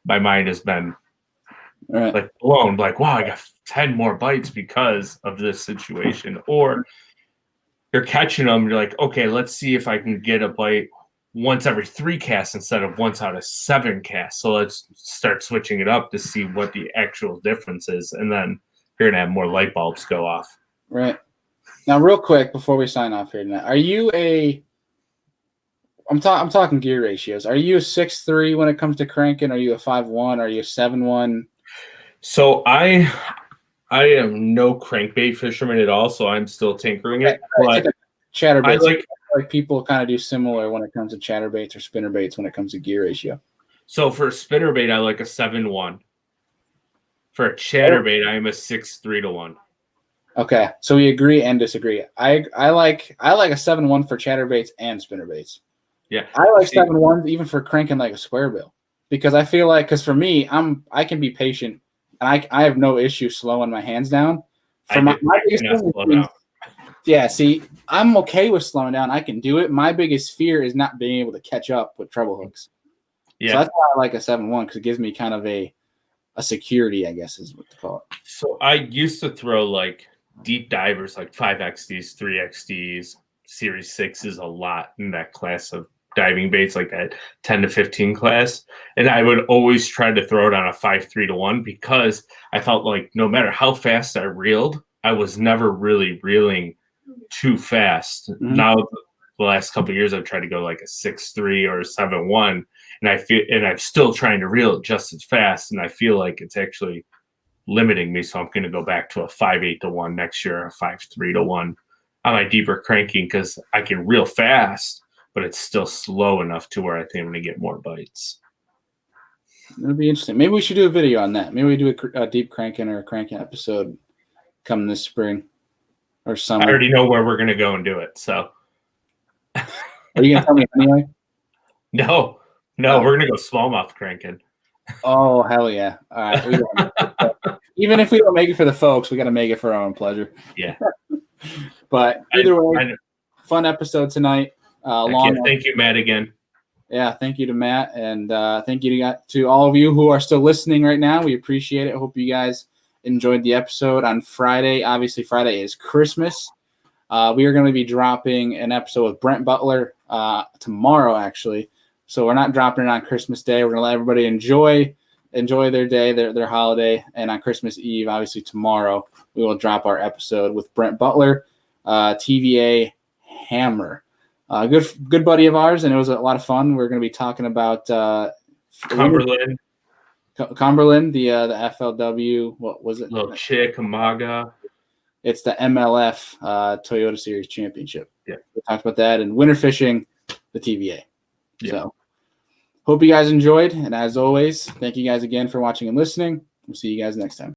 my mind has been like blown. Like, wow, I got 10 more bites because of this situation. Or you're catching them, you're like, okay, let's see if I can get a bite once every 3 casts instead of once out of 7 casts. So let's start switching it up to see what the actual difference is. And then you're going to have more light bulbs go off. Right. Now, real quick, before we sign off here tonight, are you I'm talking gear ratios. Are you a 6'3" when it comes to cranking? Are you a 5'1"? Are you a 7'1"? So I am no crankbait fisherman at all, so I'm still tinkering it. But chatterbaits. Like people kind of do similar when it comes to chatterbaits or spinnerbaits when it comes to gear ratio. So for a spinnerbait, I like a 7'1". For a chatterbait, I am a 6'3" to 1. Okay, so we agree and disagree. I like a 7'1" for chatterbaits and spinnerbaits. Yeah, I like 7'1" even for cranking like a square bill, because I feel like, because for me, I can be patient and I have no issue slowing my hands down. For my biggest thing, yeah, see, I'm okay with slowing down. I can do it. My biggest fear is not being able to catch up with treble hooks. Yeah, so that's why I like a 7'1", because it gives me kind of a security, I guess is what to call it. So I used to throw like deep divers, like 5XDs, 3XDs, Series 6s a lot in that class of diving baits, like that 10 to 15 class. And I would always try to throw it on a 5'3" to 1, because I felt like no matter how fast I reeled, I was never really reeling too fast. Mm-hmm. Now, the last couple of years, I've tried to go like a 6.3 or a 7.1, and I'm still trying to reel just as fast, and I feel like it's actually limiting me. So I'm going to go back to a 5.8 to 1 next year, a 5.3 to 1 on my deeper cranking, because I can reel fast, but it's still slow enough to where I think I'm going to get more bites. It'll be interesting. Maybe we should do a video on that. Maybe we do a deep cranking or a cranking episode come this spring or summer. I already know where we're going to go and do it. So, are you going to tell me anyway? No, we're going to go smallmouth cranking. Oh, hell yeah. All right. Even if we don't make it for the folks, we got to make it for our own pleasure. Yeah. But either way, fun episode tonight. Thank you, Matt, again. Yeah, thank you to Matt, and thank you to all of you who are still listening right now. We appreciate it. Hope you guys enjoyed the episode on Friday. Obviously, Friday is Christmas. We are going to be dropping an episode with Brent Butler tomorrow, actually. So we're not dropping it on Christmas Day. We're going to let everybody enjoy their day, their holiday. And on Christmas Eve, obviously tomorrow, we will drop our episode with Brent Butler, TVA Hammer. Good buddy of ours, and it was a lot of fun. We're going to be talking about Cumberland, the FLW. What was it? Little Chickamauga. It's the MLF Toyota Series Championship. Yeah, we talked about that, and winter fishing, the TVA. Yeah. So, hope you guys enjoyed, and as always, thank you guys again for watching and listening. We'll see you guys next time.